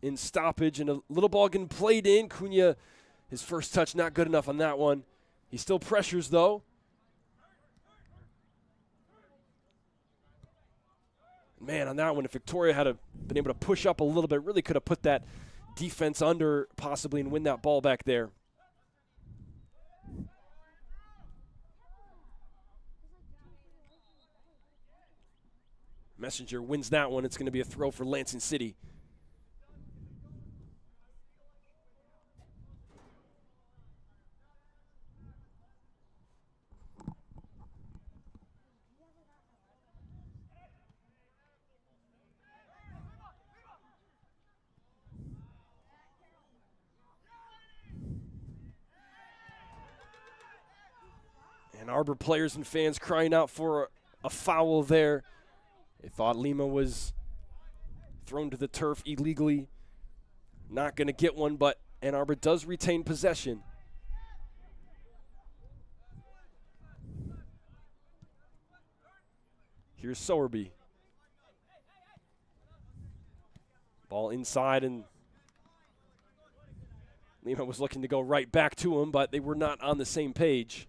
in stoppage, and a little ball getting played in. Cunha, his first touch not good enough on that one. He still pressures, though. Man, on that one, if Victoria had been able to push up a little bit, really could have put that defense under possibly and win that ball back there. Messenger wins that one. It's going to be a throw for Lansing City. Ann Arbor players and fans crying out for a foul there. They thought Lima was thrown to the turf illegally. Not going to get one, but Ann Arbor does retain possession. Here's Sowerby. Ball inside, and Lima was looking to go right back to him, but they were not on the same page.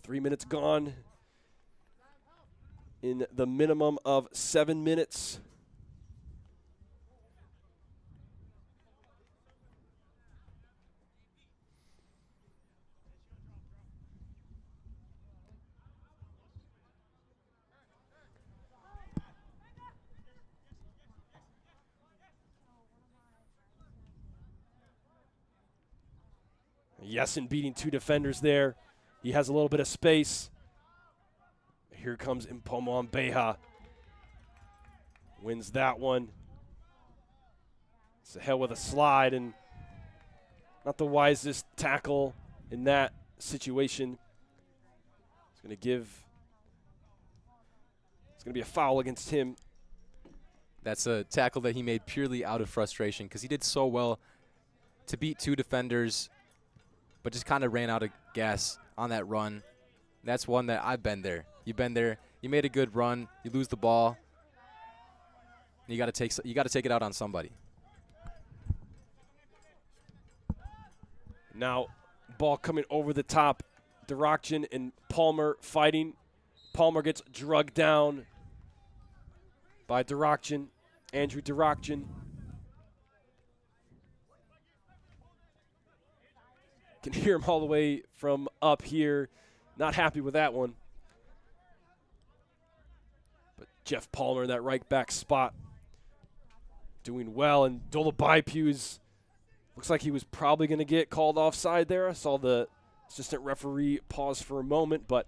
Three minutes gone in the minimum of 7 minutes. Yessen beating 2 defenders there. He has a little bit of space. Here comes Impomon Beja. Wins that one. It's a hell with a slide, and not the wisest tackle in that situation. It's going to be a foul against him. That's a tackle that he made purely out of frustration because he did so well to beat 2 defenders, but just kind of ran out of gas on that run. That's one that I've been there. You've been there. You made a good run. You lose the ball. You got to take it out on somebody. Now, ball coming over the top. Durakjan and Palmer fighting. Palmer gets drugged down by Durakjan. Andrew Durakjan. Can hear him all the way from up here. Not happy with that one. But Jeff Palmer in that right back spot doing well. And Dolabaipu's looks like he was probably going to get called offside there. I saw the assistant referee pause for a moment, but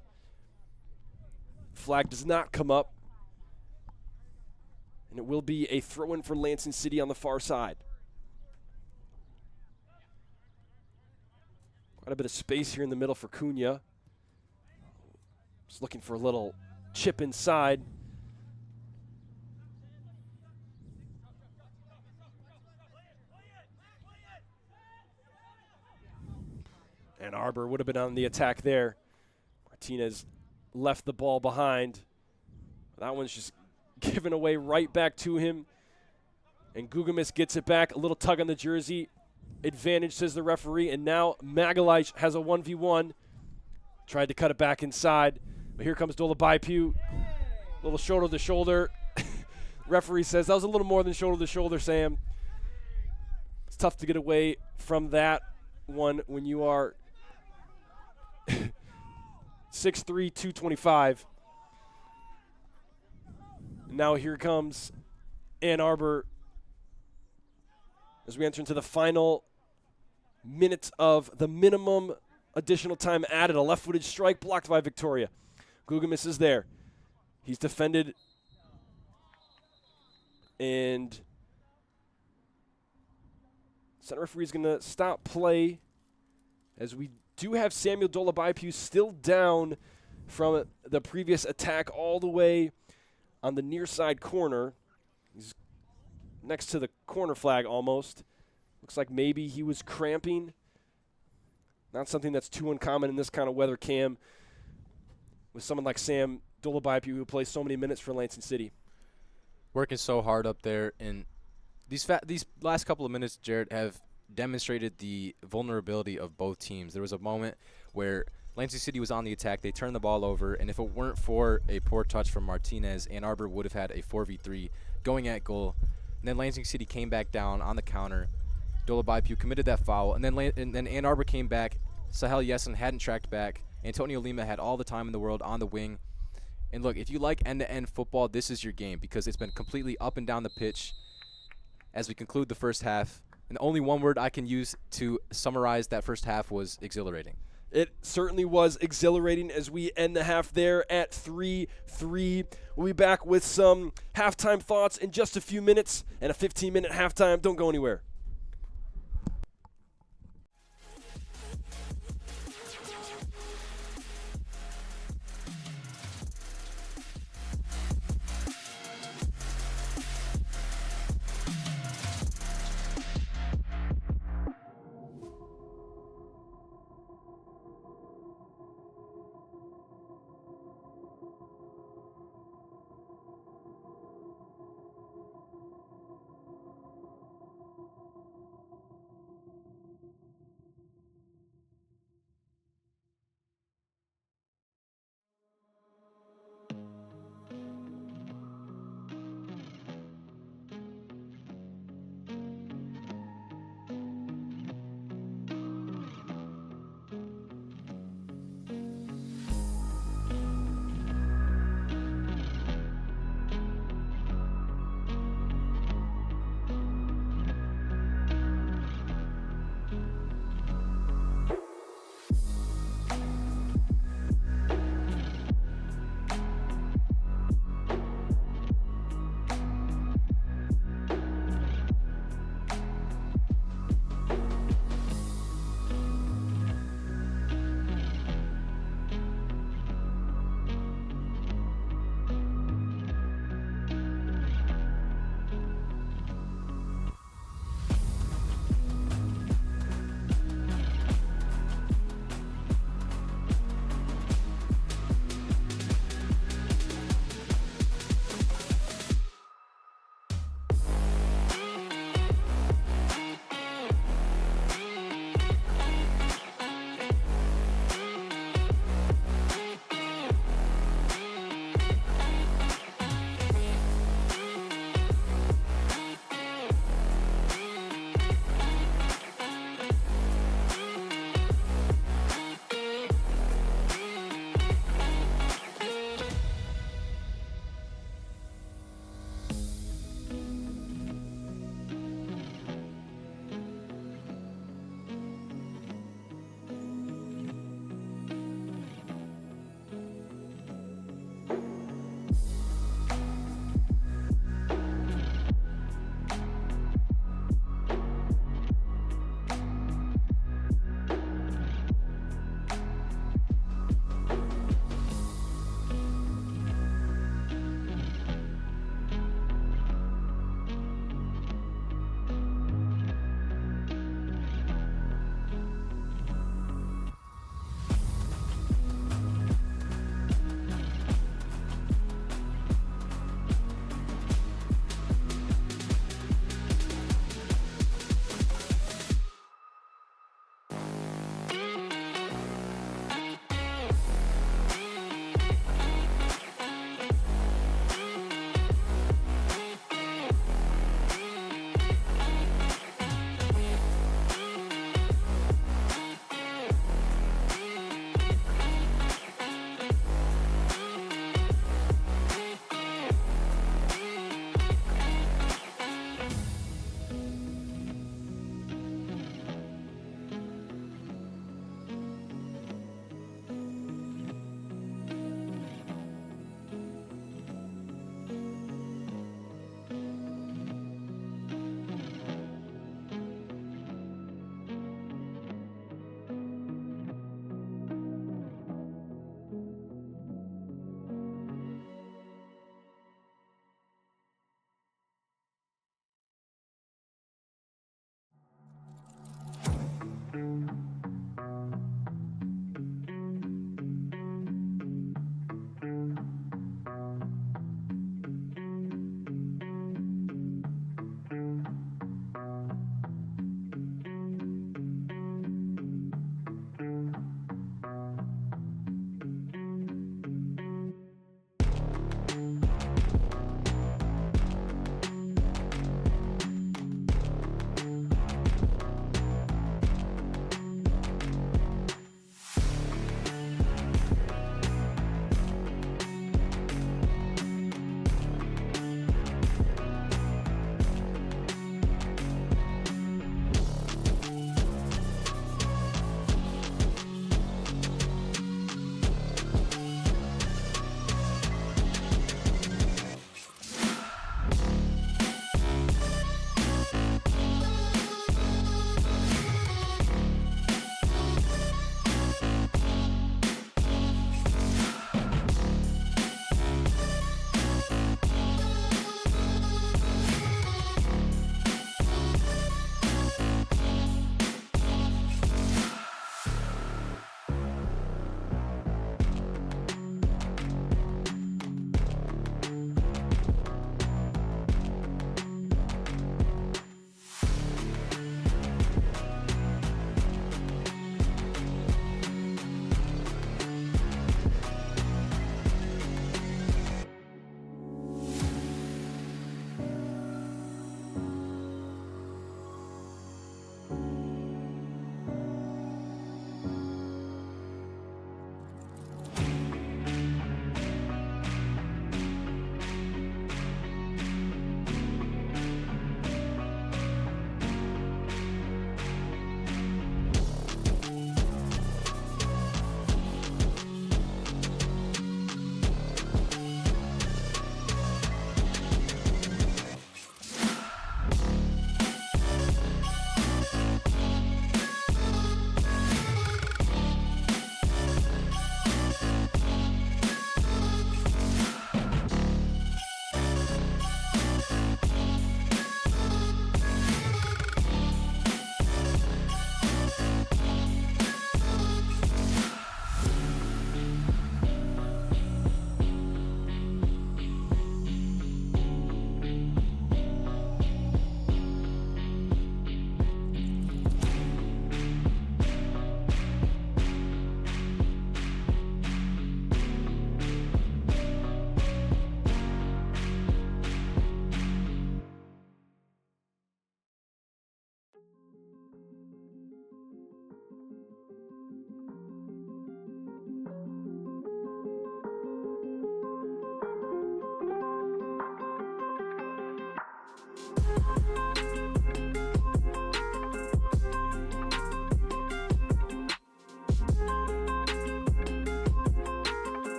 flag does not come up. And it will be a throw-in for Lansing City on the far side. Quite a bit of space here in the middle for Cunha. Just looking for a little chip inside. Ann Arbor would have been on the attack there. Martinez left the ball behind. That one's just given away right back to him. And Gugamis gets it back. A little tug on the jersey. Advantage, says the referee. And now Magalhaes has a 1v1. Tried to cut it back inside. But here comes Dolabaipu. Little shoulder to shoulder. Referee says that was a little more than shoulder to shoulder, Sam. It's tough to get away from that one when you are 6'3", 225. Now here comes Ann Arbor as we enter into the final minutes of the minimum additional time added. A left-footed strike blocked by Victoria. Gugamis is there. He's defended. And center referee is going to stop play as we do have Samuel Dolabaipu still down from the previous attack all the way on the near side corner. He's next to the corner flag almost. Looks like maybe he was cramping. Not something that's too uncommon in this kind of weather, Cam, with someone like Sam Dolabaipu who plays so many minutes for Lansing City. Working so hard up there, and these last couple of minutes, Jared, have demonstrated the vulnerability of both teams. There was a moment where Lansing City was on the attack. They turned the ball over, and if it weren't for a poor touch from Martinez, Ann Arbor would have had a 4v3 going at goal. And then Lansing City came back down on the counter. Dolabaipu committed that foul, and then Ann Arbor came back. Sahel Yessen hadn't tracked back. Antonio Lima had all the time in the world on the wing. And look, if you like end-to-end football, this is your game because it's been completely up and down the pitch as we conclude the first half. And the only one word I can use to summarize that first half was exhilarating. It certainly was exhilarating as we end the half there at 3-3. We'll be back with some halftime thoughts in just a few minutes and a 15-minute halftime. Don't go anywhere.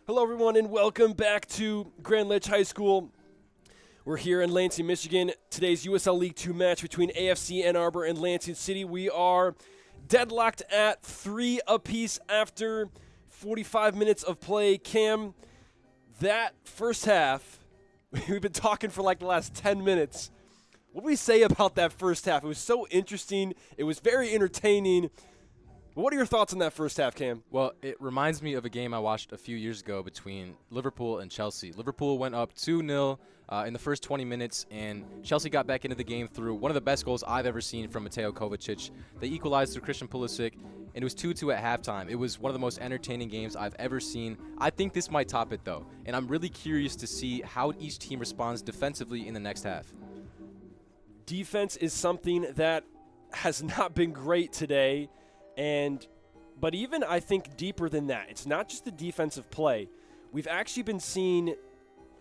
Hello, everyone, and welcome back to Grand Ledge High School. We're here in Lansing, Michigan. Today's USL League 2 match between AFC Ann Arbor and Lansing City. We are deadlocked at 3 apiece after 45 minutes of play. Cam, that first half, we've been talking for like the last 10 minutes. What do we say about that first half? It was so interesting. It was very entertaining. What are your thoughts on that first half, Cam? Well, it reminds me of a game I watched a few years ago between Liverpool and Chelsea. Liverpool went up 2-0 in the first 20 minutes, and Chelsea got back into the game through one of the best goals I've ever seen from Mateo Kovacic. They equalized through Christian Pulisic, and it was 2-2 at halftime. It was one of the most entertaining games I've ever seen. I think this might top it, though, and I'm really curious to see how each team responds defensively in the next half. Defense is something that has not been great today. But even I think deeper than that, it's not just the defensive play. We've actually been seeing,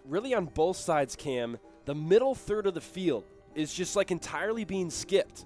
really on both sides, Cam, the middle third of the field is just like entirely being skipped.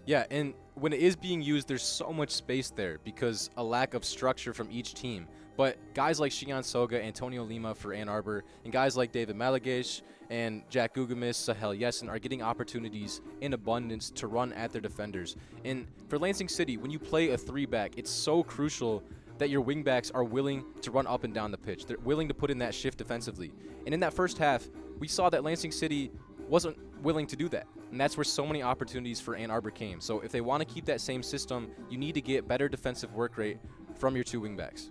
Yeah, and when it is being used, there's so much space there because a lack of structure from each team. But guys like Shion Soga, Antonio Lima for Ann Arbor, and guys like David Malagesh and Jack Gugamis, Sahel Yesin are getting opportunities in abundance to run at their defenders. And for Lansing City, when you play a 3-back, it's so crucial that your wingbacks are willing to run up and down the pitch. They're willing to put in that shift defensively. And in that first half, we saw that Lansing City wasn't willing to do that. And that's where so many opportunities for Ann Arbor came. So if they want to keep that same system, you need to get better defensive work rate from your 2 wingbacks.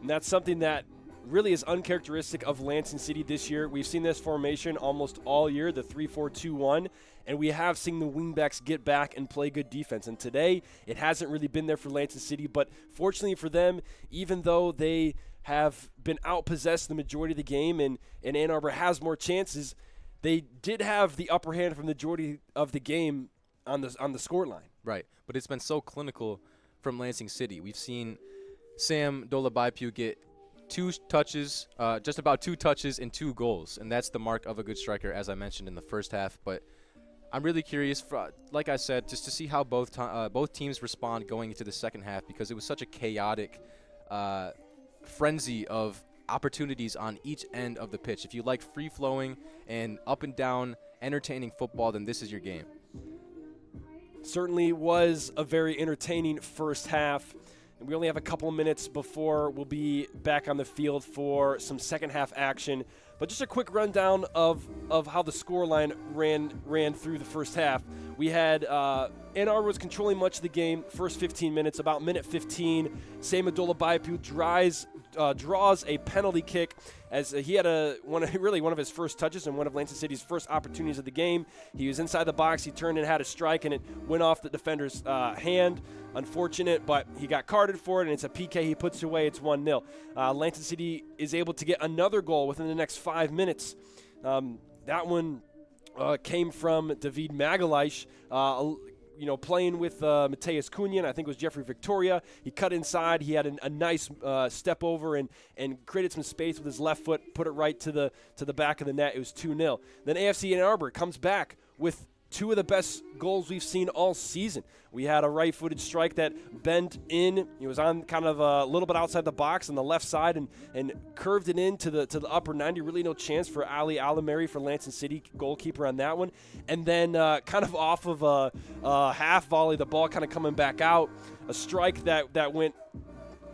And that's something that really is uncharacteristic of Lansing City this year. We've seen this formation almost all year, the 3-4-2-1, and we have seen the wingbacks get back and play good defense. And today, it hasn't really been there for Lansing City, but fortunately for them, even though they have been outpossessed the majority of the game and Ann Arbor has more chances, they did have the upper hand from the majority of the game on the scoreline. Right, but it's been so clinical from Lansing City. We've seen Sam Dolabaipu get 2 touches, just about 2 touches and 2 goals, and that's the mark of a good striker, as I mentioned in the first half. But I'm really curious, like I said, just to see how both teams respond going into the second half, because it was such a chaotic frenzy of opportunities on each end of the pitch. If you like free-flowing and up and down entertaining football, then this is your game. Certainly was a very entertaining first half. And we only have a couple of minutes before we'll be back on the field for some second half action. But just a quick rundown of how the scoreline ran through the first half. We had Ann Arbor was controlling much of the game, first 15 minutes. About minute 15, Sam Dolabaipu draws a penalty kick as he had one of his first touches and one of Lansing City's first opportunities of the game. He was inside the box, he turned and had a strike, and it went off the defender's hand. Unfortunate, but he got carded for it, and it's a PK he puts away. It's 1-0. Lansing City is able to get another goal within the next 5 minutes. That one came from David Magalish, playing with Mateus Cunha, I think it was Jeffrey Victoria. He cut inside. He had a nice step over and created some space with his left foot, put it right to the back of the net. It was 2-0. Then AFC Ann Arbor comes back with 2 of the best goals we've seen all season. We had a right-footed strike that bent in. It was on kind of a little bit outside the box on the left side and curved it into the upper 90. Really no chance for Ali Alameri for Lansing City, goalkeeper on that one. And then kind of off of a half volley, the ball kind of coming back out. A strike that went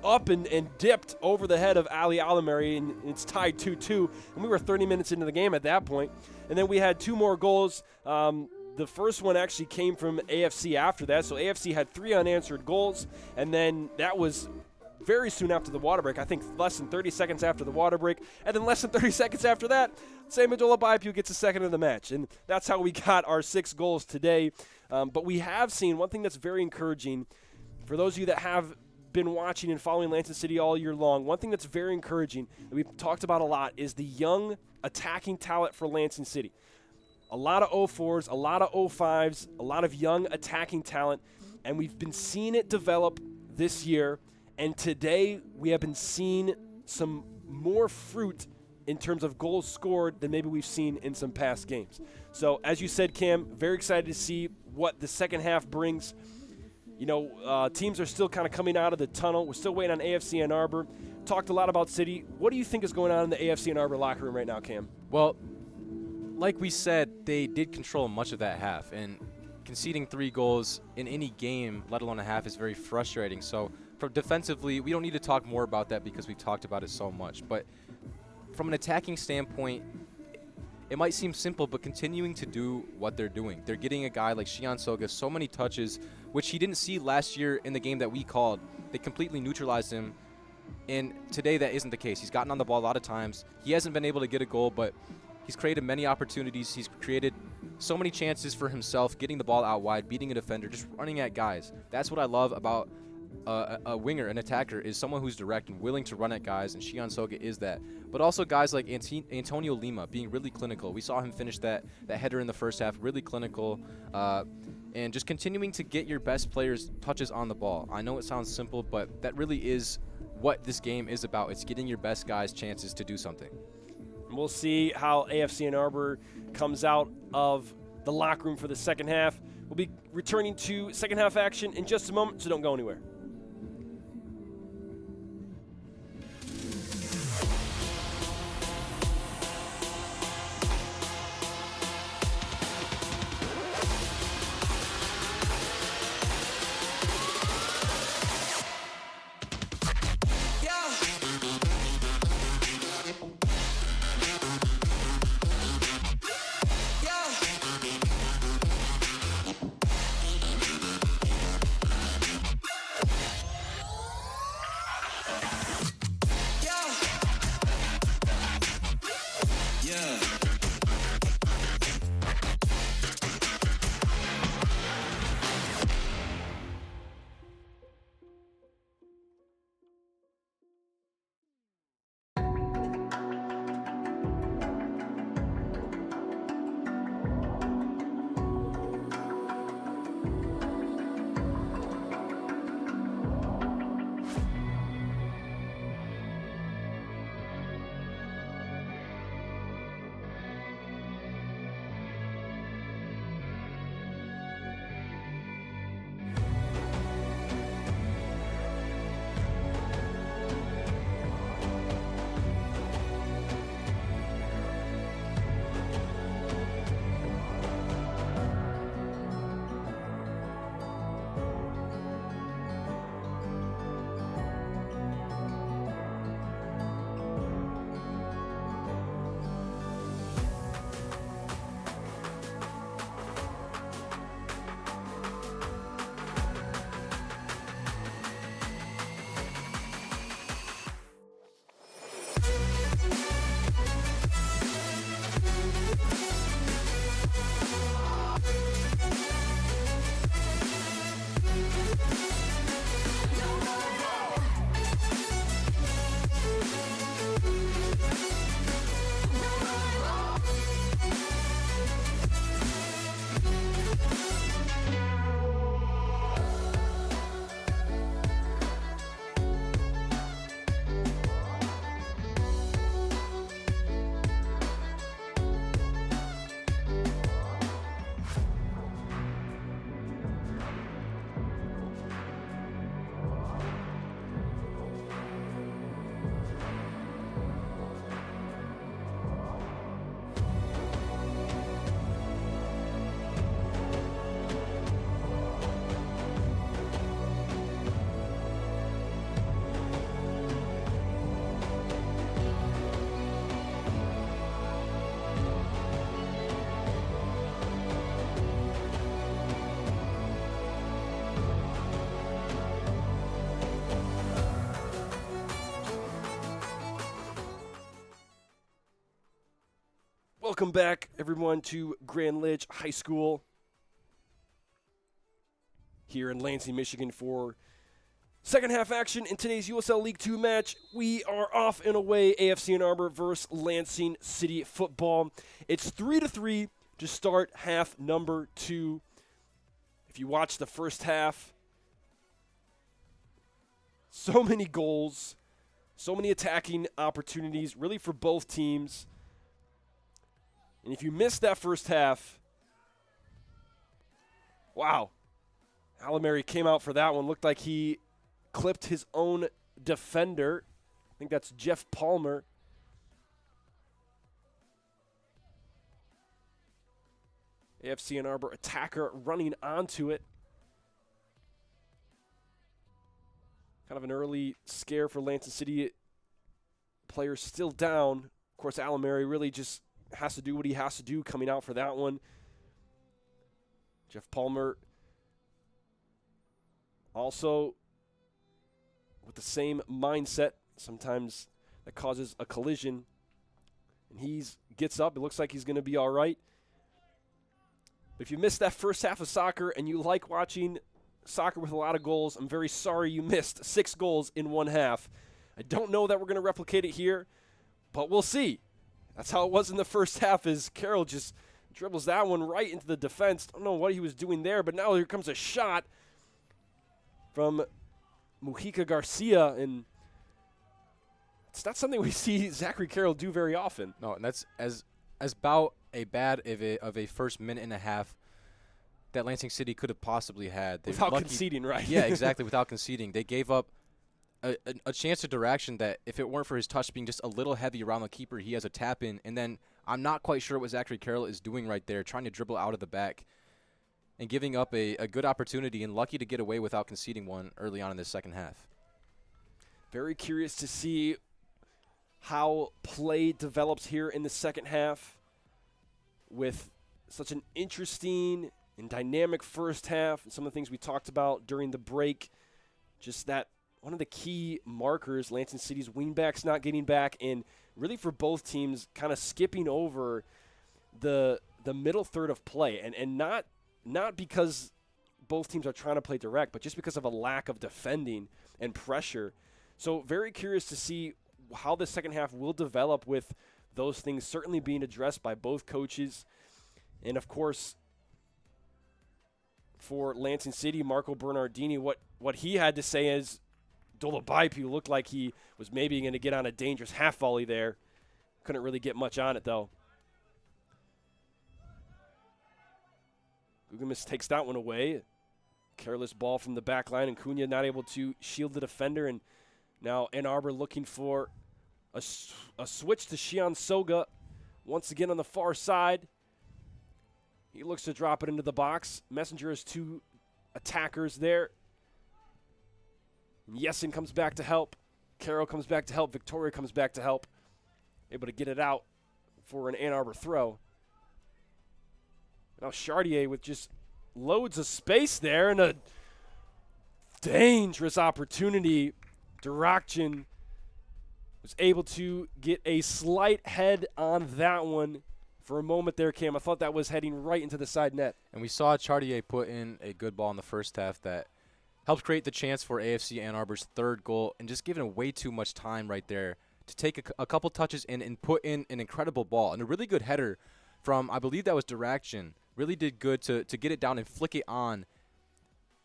up and dipped over the head of Ali Alameri, and it's tied 2-2. And we were 30 minutes into the game at that point. And then we had 2 more goals. The first one actually came from AFC after that. So AFC had 3 unanswered goals, and then that was very soon after the water break. I think less than 30 seconds after the water break. And then less than 30 seconds after that, Sam Dolabaipu gets a second of the match. And that's how we got our 6 goals today. But we have seen one thing that's very encouraging for those of you that have been watching and following Lansing City all year long. One thing that's very encouraging that we've talked about a lot is the young attacking talent for Lansing City. A lot of 04s, a lot of 05s, a lot of young attacking talent, and we've been seeing it develop this year. And today we have been seeing some more fruit in terms of goals scored than maybe we've seen in some past games. So as you said, Cam, very excited to see what the second half brings. Teams are still kind of coming out of the tunnel. We're still waiting on AFC Ann Arbor. Talked a lot about City. What do you think is going on in the AFC Ann Arbor locker room right now, Cam? Well, like we said, they did control much of that half, and conceding 3 goals in any game, let alone a half, is very frustrating. So from defensively, we don't need to talk more about that because we've talked about it so much. But from an attacking standpoint, it might seem simple, but continuing to do what they're doing. They're getting a guy like Shion Soga so many touches, which he didn't see last year in the game that we called. They completely neutralized him, and today that isn't the case. He's gotten on the ball a lot of times. He hasn't been able to get a goal, but he's created many opportunities. He's created so many chances for himself, getting the ball out wide, beating a defender, just running at guys. That's what I love about a winger, an attacker, is someone who's direct and willing to run at guys, and Shion Soga is that. But also guys like Antonio Lima being really clinical. We saw him finish that header in the first half, really clinical, and just continuing to get your best players touches on the ball. I know it sounds simple, but that really is what this game is about. It's getting your best guys chances to do something. We'll see how AFC Ann Arbor comes out of the locker room for the second half. We'll be returning to second half action in just a moment, so don't go anywhere. Welcome back, everyone, to Grand Ledge High School here in Lansing, Michigan for second half action in today's USL League 2 match. We are off and away, AFC Ann Arbor versus Lansing City football. It's 3-3 to start half number 2. If you watch the first half, so many goals, so many attacking opportunities, really for both teams. And if you missed that first half, wow. Alamary came out for that one. Looked like he clipped his own defender. I think that's Jeff Palmer. AFC Ann Arbor attacker running onto it. Kind of an early scare for Lansing City. Players still down. Of course, Alamary really just has to do what he has to do coming out for that one. Jeff Palmer also with the same mindset. Sometimes that causes a collision. And he gets up. It looks like he's going to be all right. But if you missed that first half of soccer and you like watching soccer with a lot of goals, I'm very sorry you missed 6 goals in one half. I don't know that we're going to replicate it here, but we'll see. That's how it was in the first half, as Carroll just dribbles that one right into the defense. Don't know what he was doing there, but now here comes a shot from Mujica Garcia, and it's not something we see Zachary Carroll do very often. No, and that's as about a bad of a first minute and a half that Lansing City could have possibly had. They're Without lucky- conceding, right? Yeah, exactly, without conceding. They gave up a chance to direction that if it weren't for his touch being just a little heavy around the keeper, he has a tap in. And then I'm not quite sure what Zachary Carroll is doing right there, trying to dribble out of the back and giving up a good opportunity, and lucky to get away without conceding one early on in the second half. Very curious to see how play develops here in the second half with such an interesting and dynamic first half, and some of the things we talked about during the break. Just that one of the key markers, Lansing City's wingbacks not getting back, and really for both teams kind of skipping over the middle third of play, and not because both teams are trying to play direct, but just because of a lack of defending and pressure. So very curious to see how the second half will develop with those things certainly being addressed by both coaches. And, of course, for Lansing City, Marco Bernardini, what he had to say is Dolobaipu looked like he was maybe going to get on a dangerous half volley there. Couldn't really get much on it, though. Gugamis takes that one away. Careless ball from the back line, and Cunha not able to shield the defender. And now Ann Arbor looking for a switch to Shion Soga once again on the far side. He looks to drop it into the box. Messenger has two attackers there. Yesin comes back to help. Carroll comes back to help. Victoria comes back to help. Able to get it out for an Ann Arbor throw. Now Chartier with just loads of space there and a dangerous opportunity. Durakjan was able to get a slight head on that one. For a moment there, Cam, I thought that was heading right into the side net. And we saw Chartier put in a good ball in the first half that helped create the chance for AFC Ann Arbor's third goal, and just giving way too much time right there to take a couple touches in and put in an incredible ball. And a really good header from, I believe that was Durakjan. Really did good to get it down and flick it on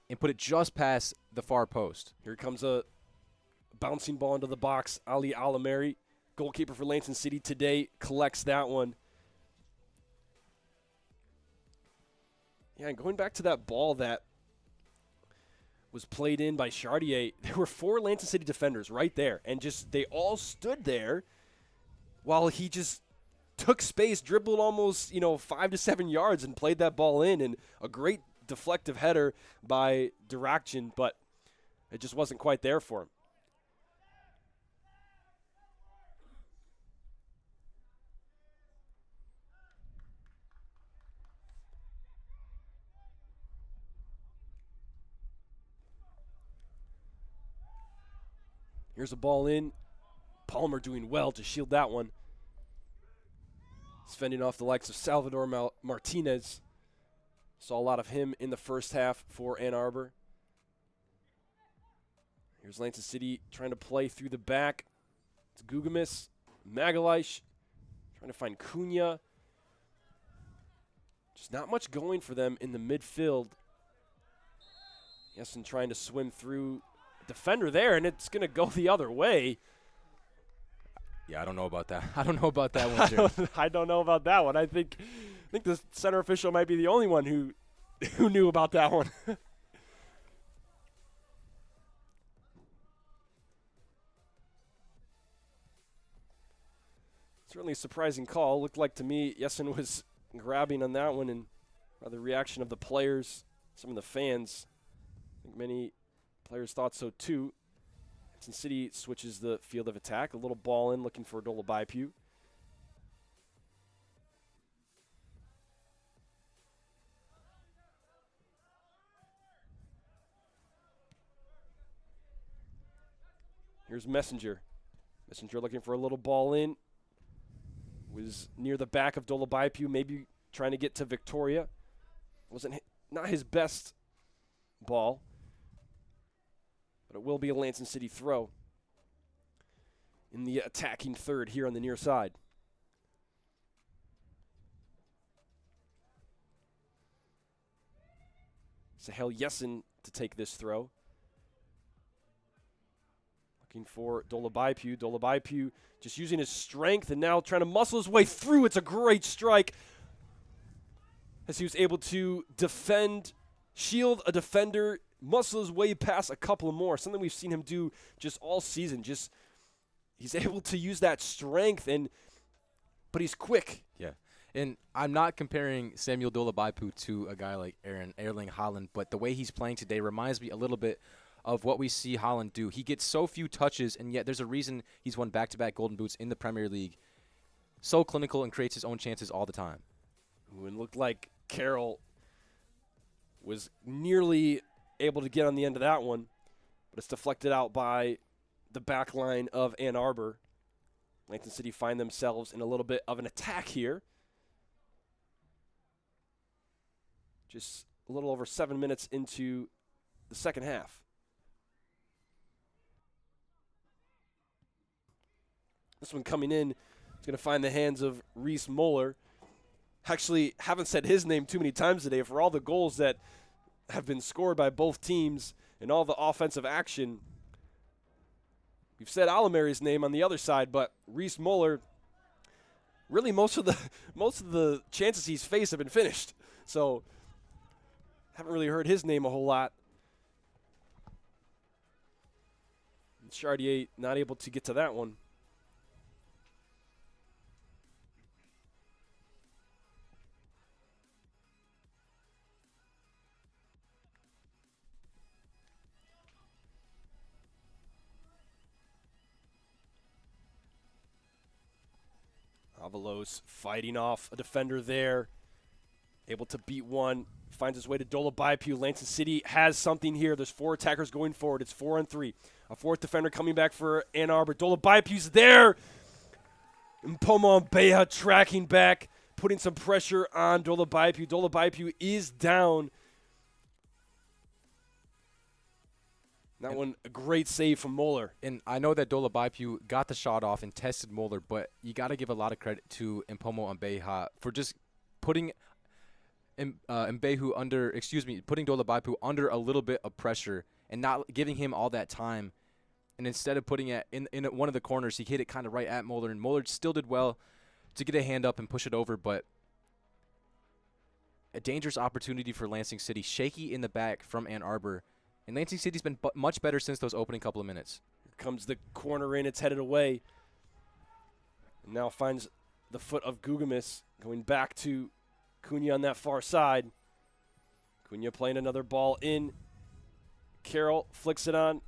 and put it just past the far post. Here comes a bouncing ball into the box. Ali Alameri, goalkeeper for Lansing City today, collects that one. Yeah, and going back to that ball that was played in by Chartier, there were four Lansing City defenders right there, and just they all stood there while he just took space, dribbled almost 5 to 7 yards, and played that ball in, and a great deflective header by Durakjan, but it just wasn't quite there for him. Here's a ball in. Palmer doing well to shield that one. He's fending off the likes of Salvador Martinez. Saw a lot of him in the first half for Ann Arbor. Here's Lansing City trying to play through the back. It's Gugamis, Magalhaes, trying to find Cunha. Just not much going for them in the midfield. Yesin trying to swim through defender there, and it's going to go the other way. Yeah, I don't know about that. I don't know about that one, Jared. I don't know about that one. I think the center official might be the only one who knew about that one. Certainly a surprising call. Looked like to me Yesin was grabbing on that one, and by the reaction of the players, some of the fans, I think many players thought so too. Lansing City switches the field of attack. A little ball in, looking for Dolobaipu. Here's Messenger. Messenger looking for a little ball in. Was near the back of Dolobaipu, maybe trying to get to Victoria. Not his best ball. But it will be a Lansing City throw in the attacking third here on the near side. Sahel Yesin to take this throw. Looking for Dolobaipu. Dolobaipu just using his strength and now trying to muscle his way through. It's a great strike. as he was able to shield a defender, muscle his way past a couple more, something we've seen him do just all season. He's able to use that strength, but he's quick. Yeah. And I'm not comparing Samuel Dolabaipu to a guy like Erling Haaland, but the way he's playing today reminds me a little bit of what we see Haaland do. He gets so few touches, and yet there's a reason he's won back-to-back Golden Boots in the Premier League. So clinical and creates his own chances all the time. Ooh, and looked like Carroll was nearly able to get on the end of that one, but it's deflected out by the back line of Ann Arbor. Lansing City find themselves in a little bit of an attack here. Just a little over 7 minutes into the second half. This one coming in is going to find the hands of Reese Moeller. Actually, haven't said his name too many times today. For all the goals that have been scored by both teams and all the offensive action, we've said Alameri's name on the other side, but Reese Moeller, really most of the chances he's faced have been finished. So haven't really heard his name a whole lot. Chartier not able to get to that one. Avalos fighting off a defender there. Able to beat one. Finds his way to Dolabaipu. Lansing City has something here. There's 4 attackers going forward. It's 4-on-3. A 4th defender coming back for Ann Arbor. Dolabaipu's there. Mpomo Beha tracking back, putting some pressure on Dolabaipu. Dolabaipu is down. That one, a great save from Moeller. And I know that Dolabaipu got the shot off and tested Moeller, but you got to give a lot of credit to Mpomo Mbeha for just putting putting Dolabaipu under a little bit of pressure and not giving him all that time. And instead of putting it in one of the corners, he hit it kind of right at Moeller, and Moeller still did well to get a hand up and push it over, but a dangerous opportunity for Lansing City. Shaky in the back from Ann Arbor. And Lansing City's been much better since those opening couple of minutes. Here comes the corner in. It's headed away. And now finds the foot of Gugamis, going back to Cunha on that far side. Cunha playing another ball in. Carroll flicks it on.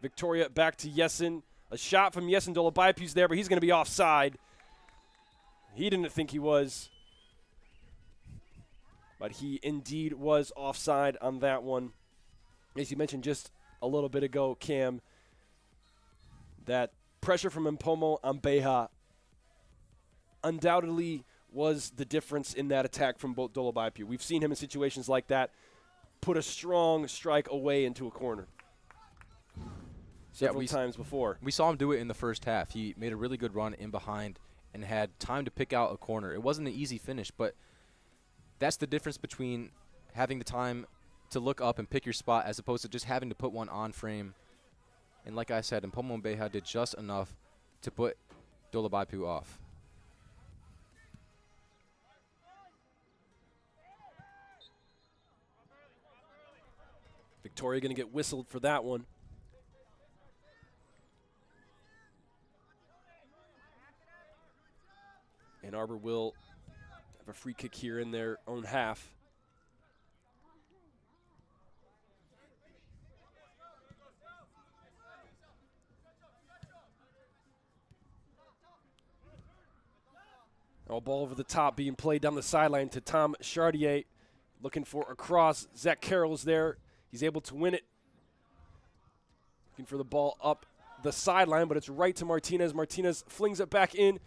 Victoria back to Yesin. A shot from Yesin. Dolabaipu's there, but he's going to be offside. He didn't think he was. But he indeed was offside on that one. As you mentioned just a little bit ago, Cam, that pressure from Mpomo Mbeha undoubtedly was the difference in that attack from Dolabaipu. We've seen him in situations like that put a strong strike away into a corner several times before. We saw him do it in the first half. He made a really good run in behind and had time to pick out a corner. It wasn't an easy finish, but that's the difference between having the time to look up and pick your spot as opposed to just having to put one on frame. And like I said, Mpomo Mbeha did just enough to put Dolabaipu off. Victoria going to get whistled for that one. Ann Arbor will have a free kick here in their own half. All ball over the top being played down the sideline to Tom Chartier. Looking for a cross. Zach Carroll's there. He's able to win it. Looking for the ball up the sideline, but it's right to Martinez. Martinez flings it back in.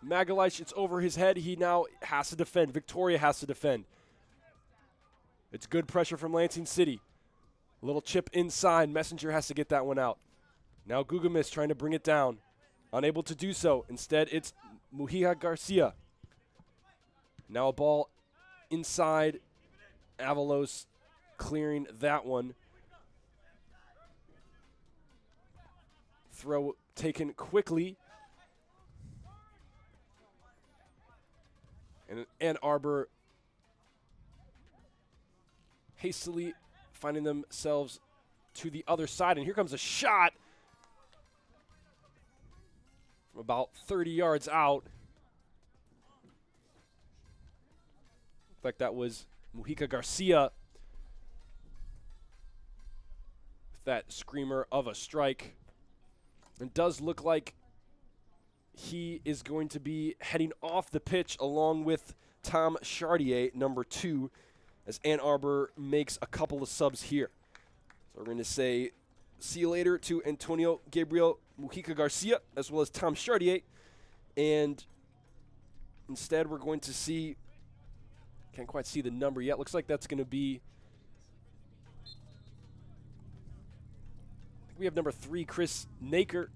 Magalish, it's over his head. He now has to defend. Victoria has to defend. It's good pressure from Lansing City. A little chip inside. Messenger has to get that one out. Now Gugamis trying to bring it down. Unable to do so. Instead, it's Mujica Garcia. Now a ball inside. Avalos clearing that one. Throw taken quickly. And Ann Arbor hastily finding themselves to the other side. And here comes a shot from about 30 yards out. Looks like that was Mujica Garcia with that screamer of a strike. It does look like he is going to be heading off the pitch along with Tom Chartier, number 2, as Ann Arbor makes a couple of subs here. So we're going to say see you later to Antonio Gabriel Mujica Garcia as well as Tom Chartier. And instead we're going to see, can't quite see the number yet. Looks like that's going to be, I think we have number 3, Chris Naker,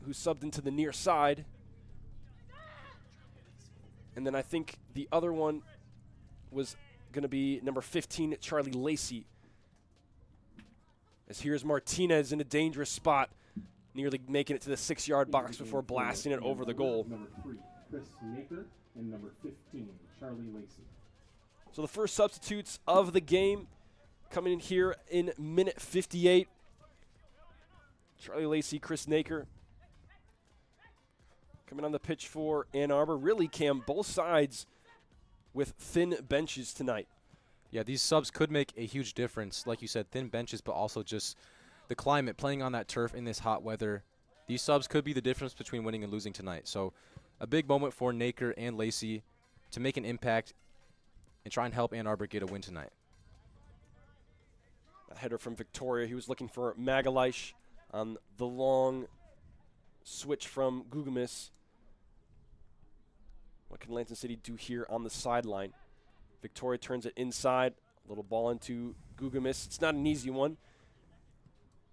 who subbed into the near side. And then I think the other one was going to be number 15, Charlie Lacey. As here's Martinez in a dangerous spot, nearly making it to the 6-yard box before blasting it over the goal. Number 3, Chris Naker, and number 15, Charlie Lacey. So the first substitutes of the game coming in here in minute 58. Charlie Lacey, Chris Naker coming on the pitch for Ann Arbor. Really, Cam, both sides with thin benches tonight. Yeah, these subs could make a huge difference. Like you said, thin benches, but also just the climate, playing on that turf in this hot weather. These subs could be the difference between winning and losing tonight. So a big moment for Naker and Lacey to make an impact and try and help Ann Arbor get a win tonight. A header from Victoria. He was looking for Magalhaes on the long switch from Gugumis. What can Lansing City do here on the sideline? Victoria turns it inside. A little ball into Gugumis. It's not an easy one.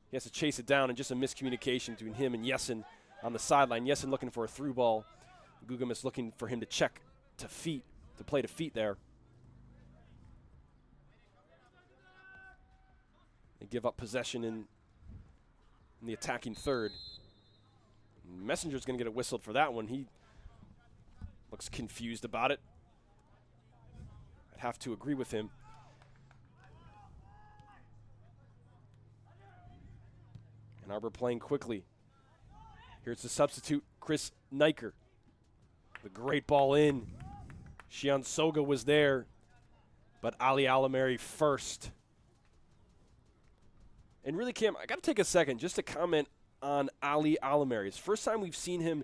He has to chase it down, and just a miscommunication between him and Jessen on the sideline. Jessen looking for a through ball. Gugumis looking for him to check to feet, to play to feet there. They give up possession in the attacking third. Messenger's going to get it whistled for that one. He looks confused about it. I'd have to agree with him. Ann Arbor playing quickly. Here's the substitute, Chris Niker. The great ball in. Shion Soga was there, but Ali Alameri first. And really, Cam, I got to take a second just to comment on Ali Alameri. It's the first time we've seen him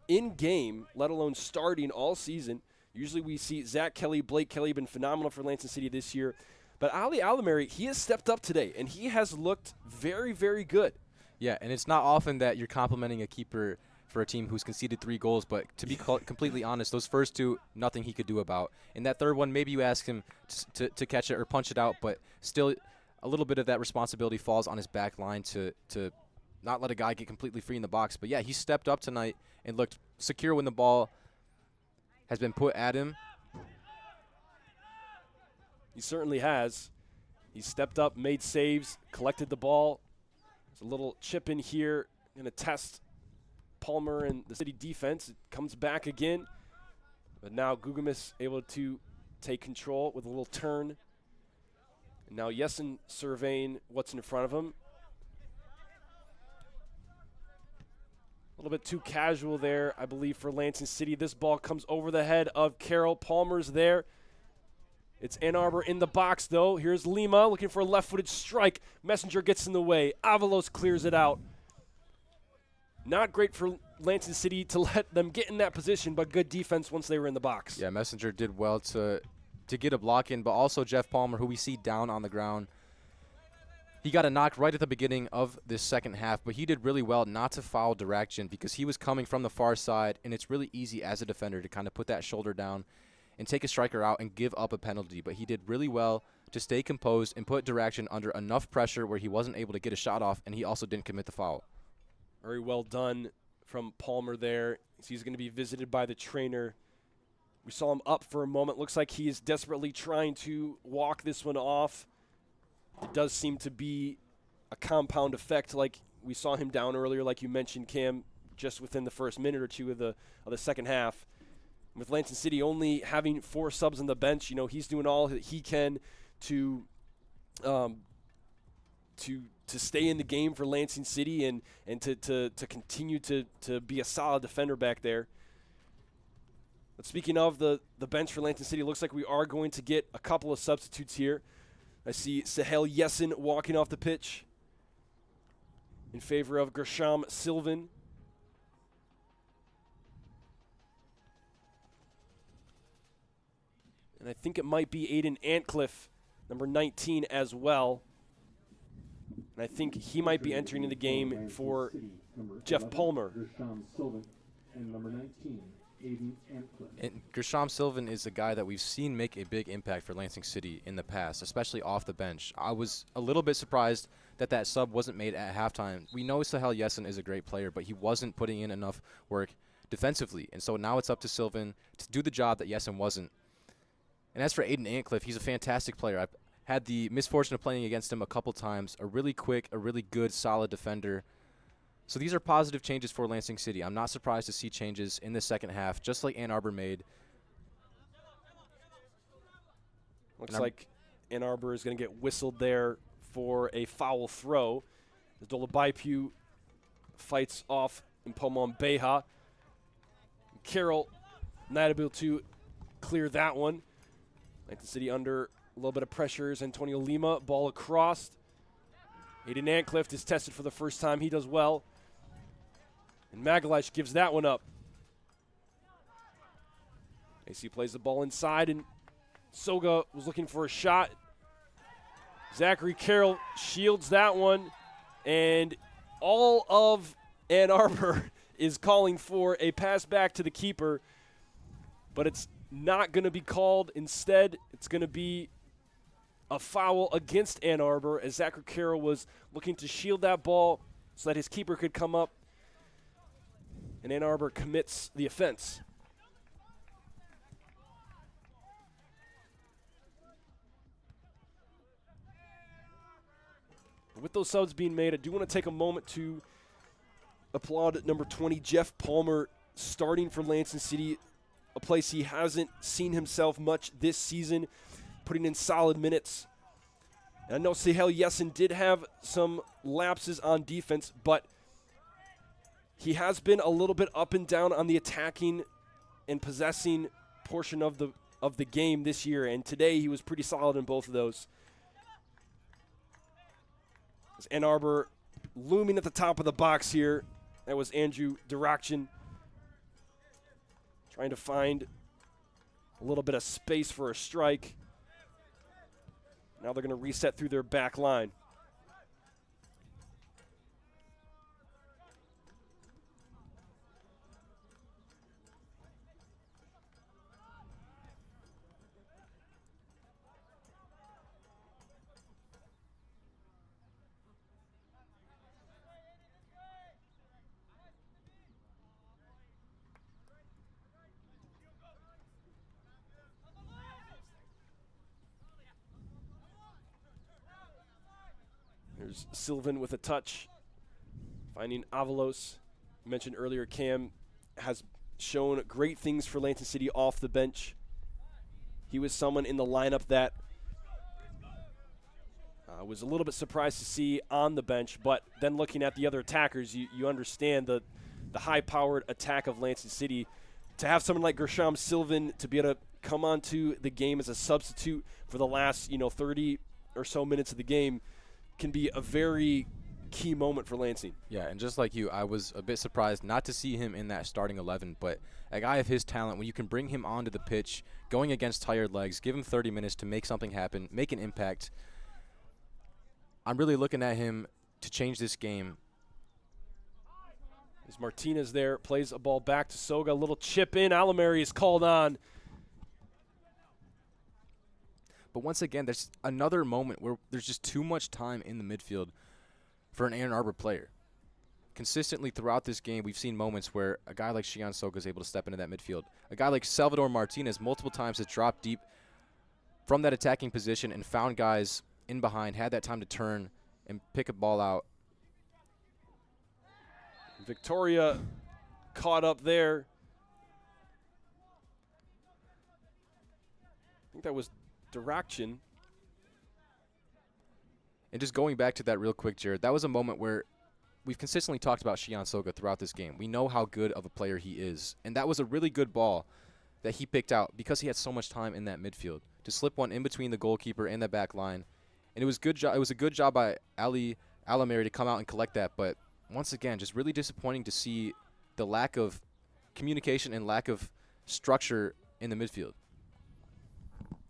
in game, let alone starting all season. Usually we see Zach Kelly, Blake Kelly, been phenomenal for Lansing City this year. But Ali Alameri, he has stepped up today, and he has looked very, very good. Yeah, and it's not often that you're complimenting a keeper for a team who's conceded 3 goals, but to be completely honest, those first 2, nothing he could do about. In that third one, maybe you ask him to catch it or punch it out, but still a little bit of that responsibility falls on his back line to not let a guy get completely free in the box. But, yeah, he stepped up tonight and looked secure when the ball has been put at him. He certainly has. He stepped up, made saves, collected the ball. There's a little chip in here. Going to test Palmer and the City defense. It comes back again. But now Gugumis able to take control with a little turn. And now Jessen surveying what's in front of him. A little bit too casual there, I believe, for Lansing City. This ball comes over the head of Carroll. Palmer's there. It's Ann Arbor in the box, though. Here's Lima looking for a left-footed strike. Messenger gets in the way. Avalos clears it out. Not great for Lansing City to let them get in that position, but good defense once they were in the box. Yeah, Messenger did well to get a block in, but also Jeff Palmer, who we see down on the ground. He got a knock right at the beginning of this second half, but he did really well not to foul direction because he was coming from the far side, and it's really easy as a defender to kind of put that shoulder down and take a striker out and give up a penalty. But he did really well to stay composed and put direction under enough pressure where he wasn't able to get a shot off, and he also didn't commit the foul. Very well done from Palmer there. He's going to be visited by the trainer. We saw him up for a moment. Looks like he is desperately trying to walk this one off. It does seem to be a compound effect, like we saw him down earlier, like you mentioned, Cam, just within the first minute or two of the second half. With Lansing City only having 4 subs on the bench, he's doing all that he can to stay in the game for Lansing City and to continue to be a solid defender back there. But speaking of the bench for Lansing City, it looks like we are going to get a couple of substitutes here. I see Sahel Yesin walking off the pitch in favor of Gershom Sylvan. And I think it might be Aiden Antcliffe, number 19 as well. And I think he might be entering in the game for Jeff Palmer. And number 19, Aiden Antcliffe. And Gershom Sylvan is a guy that we've seen make a big impact for Lansing City in the past, especially off the bench. I was a little bit surprised that sub wasn't made at halftime. We know Sahel Yesin is a great player, but he wasn't putting in enough work defensively. And so now it's up to Sylvan to do the job that Yesin wasn't. And as for Aiden Antcliffe, he's a fantastic player. I've had the misfortune of playing against him a couple times. A really quick, a really good, solid defender. So these are positive changes for Lansing City. I'm not surprised to see changes in the second half, just like Ann Arbor made. Looks like Ann Arbor is going to get whistled there for a foul throw. As Dolabaipu fights off Mpomon Beha. Carroll not able to clear that one. Lansing City under a little bit of pressure is Antonio Lima. Ball across. Aiden Antcliffe is tested for the first time. He does well. And Magalish gives that one up. AC plays the ball inside, and Soga was looking for a shot. Zachary Carroll shields that one, and all of Ann Arbor is calling for a pass back to the keeper, but it's not going to be called. Instead, it's going to be a foul against Ann Arbor as Zachary Carroll was looking to shield that ball so that his keeper could come up, and Ann Arbor commits the offense. With those subs being made, I do want to take a moment to applaud number 20, Jeff Palmer, starting for Lansing City, a place he hasn't seen himself much this season, putting in solid minutes. And I know Sahel Yesin did have some lapses on defense, but he has been a little bit up and down on the attacking and possessing portion of the game this year, and today he was pretty solid in both of those. As Ann Arbor looming at the top of the box here. That was Andrew Diraction trying to find a little bit of space for a strike. Now they're going to reset through their back line. There's Sylvan with a touch, finding Avalos. Mentioned earlier, Cam has shown great things for Lansing City off the bench. He was someone in the lineup that was a little bit surprised to see on the bench, but then looking at the other attackers, you understand the high-powered attack of Lansing City. To have someone like Gershom Sylvan to be able to come onto the game as a substitute for the last 30 or so minutes of the game can be a very key moment for Lansing. Yeah, and just like you, I was a bit surprised not to see him in that starting 11, but a guy of his talent, when you can bring him onto the pitch, going against tired legs, give him 30 minutes to make something happen, make an impact, I'm really looking at him to change this game. As Martinez there plays a ball back to Soga, a little chip in, Alamary is called on. But once again, there's another moment where there's just too much time in the midfield for an Ann Arbor player. Consistently throughout this game, we've seen moments where a guy like Shion Soga is able to step into that midfield. A guy like Salvador Martinez multiple times has dropped deep from that attacking position and found guys in behind, had that time to turn and pick a ball out. Victoria caught up there. I think that was Diraction. And just going back to that real quick, Jared, that was a moment where we've consistently talked about Shion Soga throughout this game. We know how good of a player he is. And that was a really good ball that he picked out because he had so much time in that midfield to slip one in between the goalkeeper and the back line. And it was a good job by Ali Alameri to come out and collect that. But once again, just really disappointing to see the lack of communication and lack of structure in the midfield.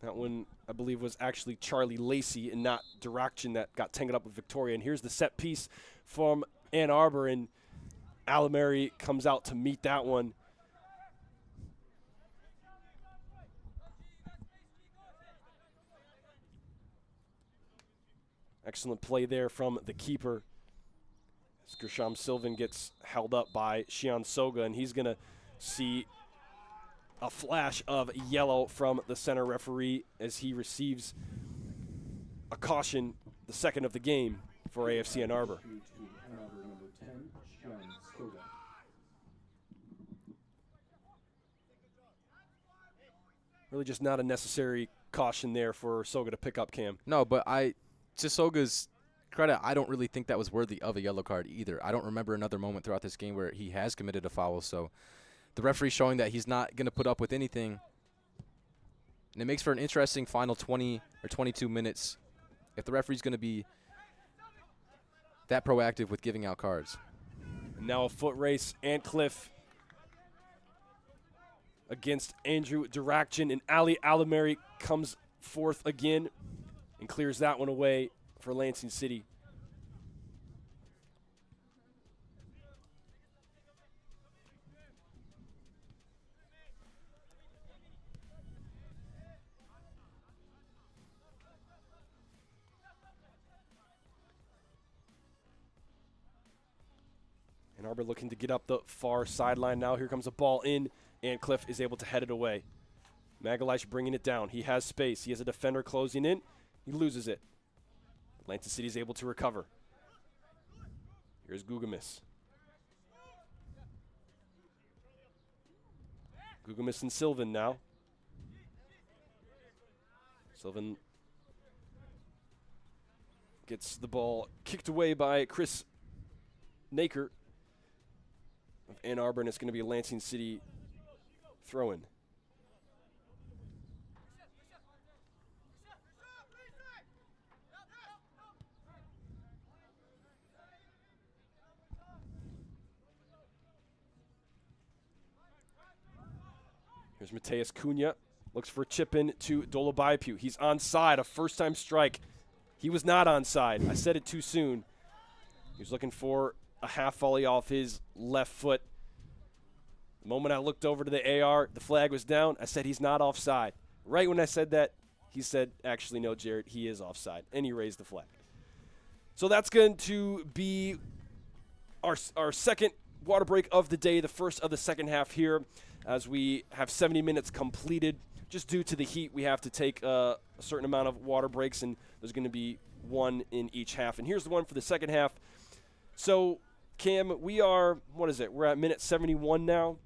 That one, I believe, was actually Charlie Lacey and not Diraction that got tangled up with Victoria. And here's the set piece from Ann Arbor, and Alameri comes out to meet that one. Excellent play there from the keeper. As Gershom Sylvan gets held up by Shion Soga, and he's going to see a flash of yellow from the center referee as he receives a caution, the second of the game for AFC Ann Arbor. Really just not a necessary caution there for Soga to pick up, Cam. No, but to Soga's credit, I don't really think that was worthy of a yellow card either. I don't remember another moment throughout this game where he has committed a foul, so the referee showing that he's not going to put up with anything. And it makes for an interesting final 20 or 22 minutes if the referee's going to be that proactive with giving out cards. And now a foot race, Antcliffe against Andrew Diraction, and Ali Alameri comes forth again and clears that one away for Lansing City. Ann Arbor looking to get up the far sideline now. Here comes a ball in, and Cliff is able to head it away. Magalish bringing it down. He has space. He has a defender closing in. He loses it. Lansing City is able to recover. Here's Gugamis. Gugamis and Sylvan now. Sylvan gets the ball kicked away by Chris Naker of Ann Arbor, and it's going to be a Lansing City throw-in. Here's Mateus Cunha. Looks for a chip in to Dolobaipu. He's onside, a first-time strike. He was not onside. I said it too soon. He was looking for a half volley off his left foot. The moment I looked over to the AR, the flag was down. I said he's not offside. Right when I said that, he said, actually, no, Jared, he is offside. And he raised the flag. So that's going to be our second water break of the day, the first of the second half here, as we have 70 minutes completed. Just due to the heat, we have to take a certain amount of water breaks, and there's going to be one in each half. And here's the one for the second half. So, Cam, we are, we're at minute 71 now.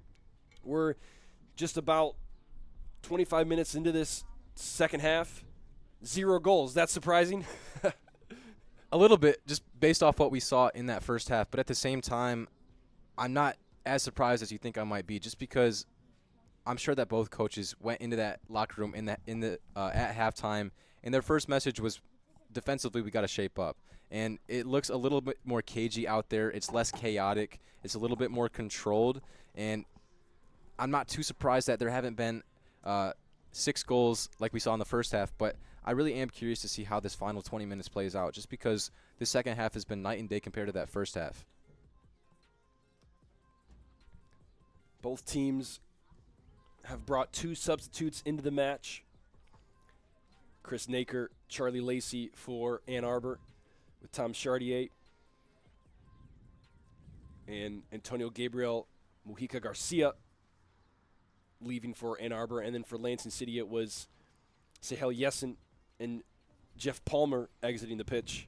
We're just about 25 minutes into this second half. 0 goals. That's surprising. A little bit, just based off what we saw in that first half. But at the same time, I'm not as surprised as you think I might be, just because I'm sure that both coaches went into that locker room at halftime, and their first message was defensively, we got to shape up. And it looks a little bit more cagey out there. It's less chaotic. It's a little bit more controlled. And I'm not too surprised that there haven't been 6 goals like we saw in the first half, but I really am curious to see how this final 20 minutes plays out, just because the second half has been night and day compared to that first half. Both teams have brought 2 substitutes into the match. Chris Naker, Charlie Lacey for Ann Arbor, with Tom Chartier and Antonio Gabriel Mujica Garcia leaving for Ann Arbor. And then for Lansing City, it was Sahel Yessen and Jeff Palmer exiting the pitch.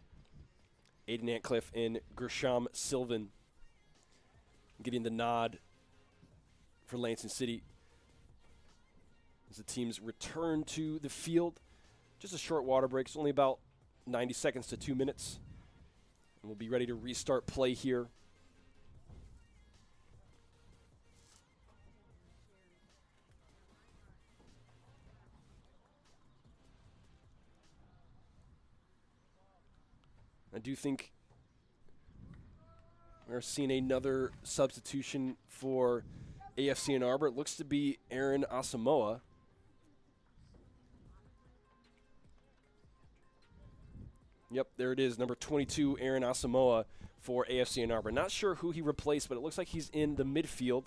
Aiden Antcliffe and Gershom Sylvan getting the nod for Lansing City. as the teams return to the field. Just a short water break. It's only about 90 seconds to 2 minutes. And we'll be ready to restart play here. I do think we're seeing another substitution for AFC Ann Arbor. It looks to be Aaron Asamoah. Yep, there it is, number 22, Aaron Asamoah for AFC Ann Arbor. Not sure who he replaced, but it looks like he's in the midfield.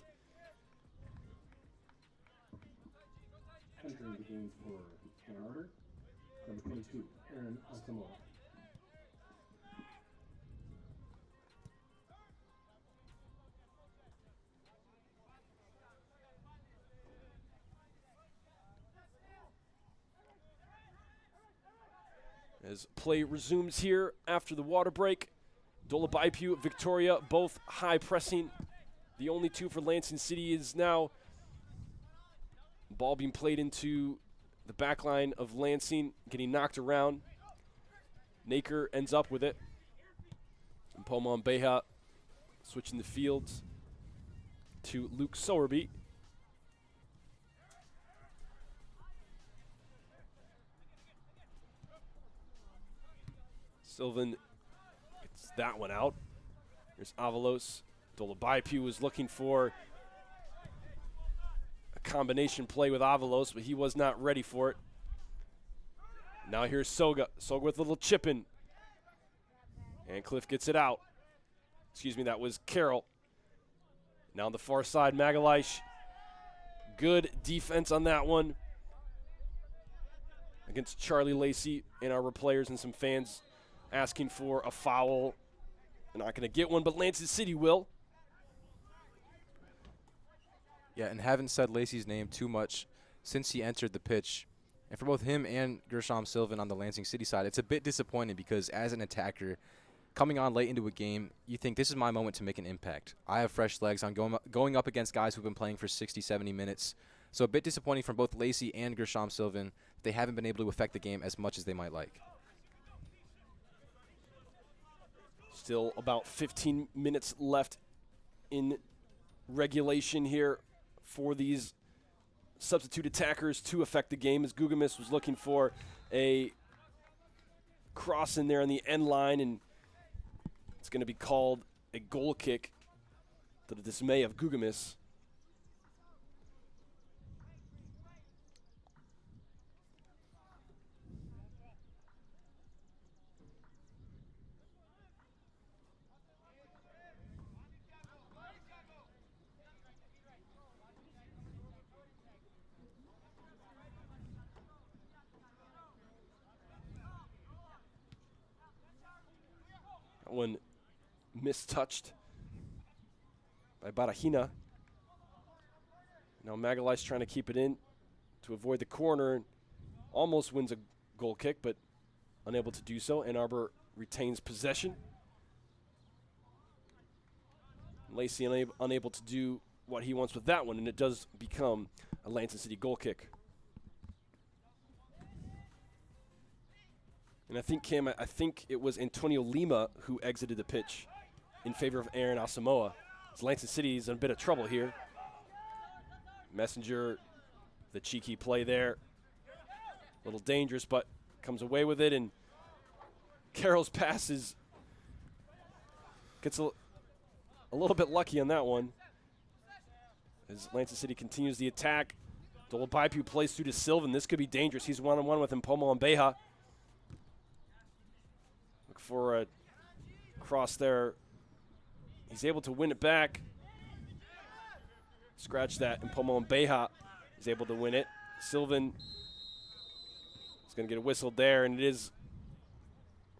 Entering the game for Ann Arbor, number 22, Aaron Asamoah. As play resumes here after the water break, Dolabaipu, Victoria, both high pressing. The only two for Lansing City is now ball being played into the back line of Lansing, getting knocked around. Naker ends up with it. And Pomon Beha switching the fields to Luke Sowerby. Sylvan gets that one out. There's Avalos. Dolabaipu was looking for a combination play with Avalos, but he was not ready for it. Now here's Soga. Soga with a little chip in. And Cliff gets it out. Excuse me, that was Carroll. Now on the far side, Magalhaes. Good defense on that one against Charlie Lacey and our players and some fans asking for a foul. They're not going to get one, but Lansing City will. Yeah, and haven't said Lacey's name too much since he entered the pitch. And for both him and Gershom Sylvan on the Lansing City side, it's a bit disappointing because as an attacker, coming on late into a game, you think this is my moment to make an impact. I have fresh legs. I'm going up against guys who've been playing for 60, 70 minutes. So a bit disappointing from both Lacey and Gershom Sylvan. They haven't been able to affect the game as much as they might like. Still about 15 minutes left in regulation here for these substitute attackers to affect the game, as Gugamis was looking for a cross in there on the end line, and it's going to be called a goal kick to the dismay of Gugamis. One mistouched by Barahina. Now Magalhaes trying to keep it in to avoid the corner. Almost wins a goal kick, but unable to do so. Ann Arbor retains possession. Lacey unable to do what he wants with that one, and it does become a Lansing City goal kick. And I think, Cam, I think it was Antonio Lima who exited the pitch in favor of Aaron Asamoah. As Lansing City is in a bit of trouble here. Messenger, the cheeky play there. A little dangerous, but comes away with it. And Carroll's pass gets a little bit lucky on that one. As Lansing City continues the attack. Dolabaipu plays through to Sylvan. This could be dangerous. He's one-on-one with Mpomo and Beha. For a cross there. He's able to win it back. Scratch that, and Pomon Beha is able to win it. Sylvan is going to get a whistle there, and it is,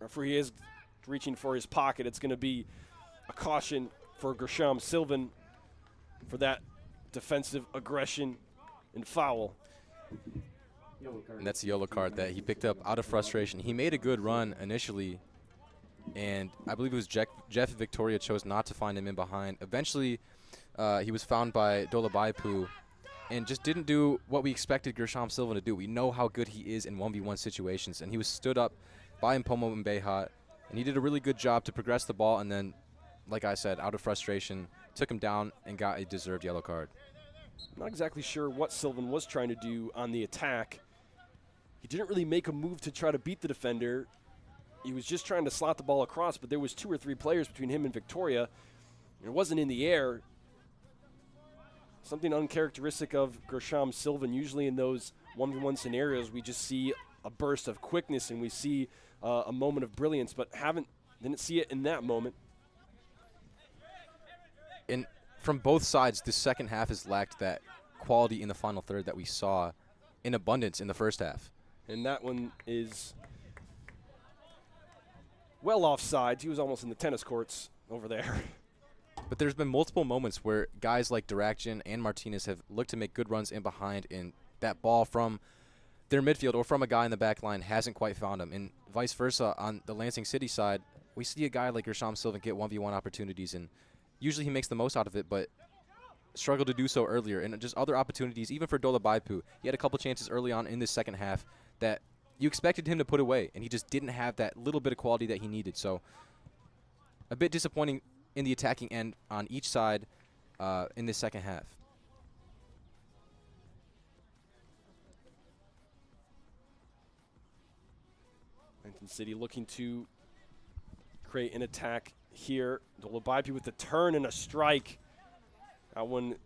referee is reaching for his pocket. It's going to be a caution for Gershom Sylvan for that defensive aggression and foul. And that's the yellow card that he picked up out of frustration. He made a good run initially, and I believe it was Jeff Victoria chose not to find him in behind. Eventually, he was found by Dolabaipu, and just didn't do what we expected Gershom Silva to do. We know how good he is in 1v1 situations, and he was stood up by Mpomo Mbeha, and he did a really good job to progress the ball, and then, like I said, out of frustration, took him down and got a deserved yellow card. Not exactly sure what Sylvan was trying to do on the attack. He didn't really make a move to try to beat the defender. He was just trying to slot the ball across, but there was 2 or 3 players between him and Victoria. It wasn't in the air. Something uncharacteristic of Gershom Sylvan. Usually in those 1v1 scenarios, we just see a burst of quickness and we see a moment of brilliance, but didn't see it in that moment. And from both sides, the second half has lacked that quality in the final third that we saw in abundance in the first half. And that one is well offside. He was almost in the tennis courts over there. But there's been multiple moments where guys like Durakjan and Martinez have looked to make good runs in behind, and that ball from their midfield or from a guy in the back line hasn't quite found him. And vice versa on the Lansing City side, we see a guy like Gershom Sylvan get 1v1 opportunities, and usually he makes the most out of it, but struggled to do so earlier. And just other opportunities, even for Dola Baipu. He had a couple chances early on in this second half that you expected him to put away, and he just didn't have that little bit of quality that he needed. So a bit disappointing in the attacking end on each side in this second half. Lansing City looking to create an attack here. Dola Baipu with the turn and a strike. That one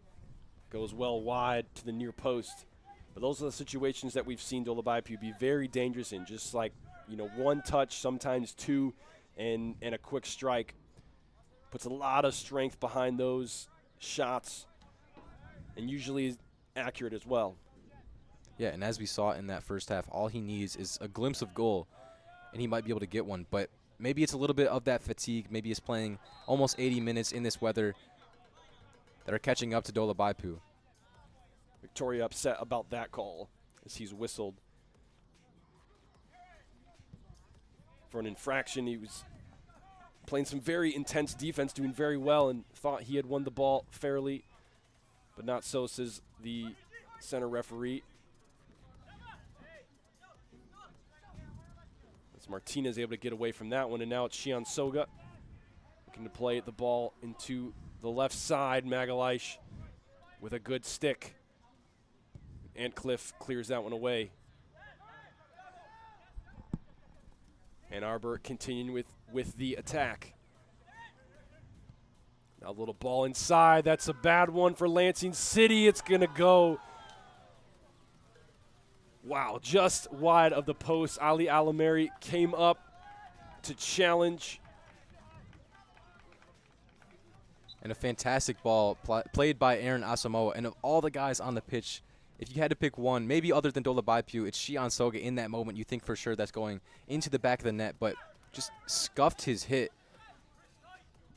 goes well wide to the near post. But those are the situations that we've seen Dola Baipu be very dangerous in. Just like, one touch, sometimes 2, and a quick strike. Puts a lot of strength behind those shots and usually is accurate as well. Yeah, and as we saw in that first half, all he needs is a glimpse of goal, and he might be able to get one. But maybe it's a little bit of that fatigue. Maybe he's playing almost 80 minutes in this weather that are catching up to Dola Baipu. Victoria upset about that call as he's whistled for an infraction. He was playing some very intense defense, doing very well, and thought he had won the ball fairly, but not so, says the center referee. As Martinez able to get away from that one, and now it's Shion Soga looking to play the ball into the left side. Magalhaes with a good stick. Antcliffe clears that one away. Ann Arbor continuing with the attack. Now a little ball inside. That's a bad one for Lansing City. It's going to go, wow, just wide of the post. Ali Alameri came up to challenge. And a fantastic ball played by Aaron Asamoah. And of all the guys on the pitch, if you had to pick one, maybe other than Dola Baipu, it's Shion Soga. In that moment, you think for sure that's going into the back of the net, but just scuffed his hit.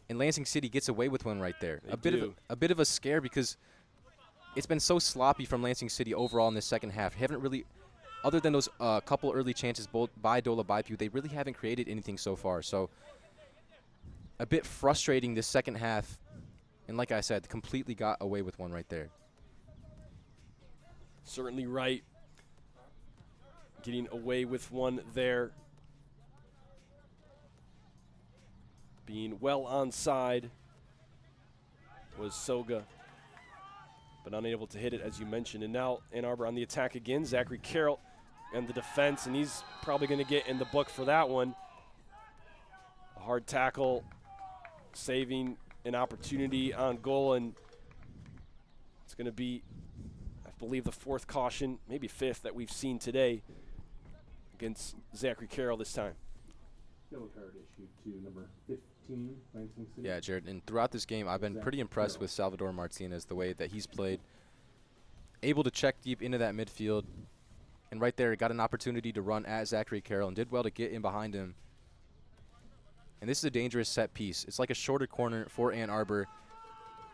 And Lansing City gets away with one right there. A bit of a scare because it's been so sloppy from Lansing City overall in the second half. Haven't really, other than those couple early chances by Dola Baipu, they really haven't created anything so far. So a bit frustrating this second half. And like I said, completely got away with one right there. Certainly right. Getting away with one there. Being well onside was Soga, but unable to hit it, as you mentioned. And now Ann Arbor on the attack again. Zachary Carroll and the defense, and he's probably going to get in the book for that one. A hard tackle, saving an opportunity on goal, and it's going to be, I believe, the 4th caution, maybe 5th, that we've seen today against Zachary Carroll this time. Yellow card issued to number 15, Lansing City. Yeah, Jared, and throughout this game, I've been pretty impressed with Salvador Martinez, the way that he's played. Able to check deep into that midfield, and right there, got an opportunity to run at Zachary Carroll and did well to get in behind him. And this is a dangerous set piece. It's like a shorter corner for Ann Arbor.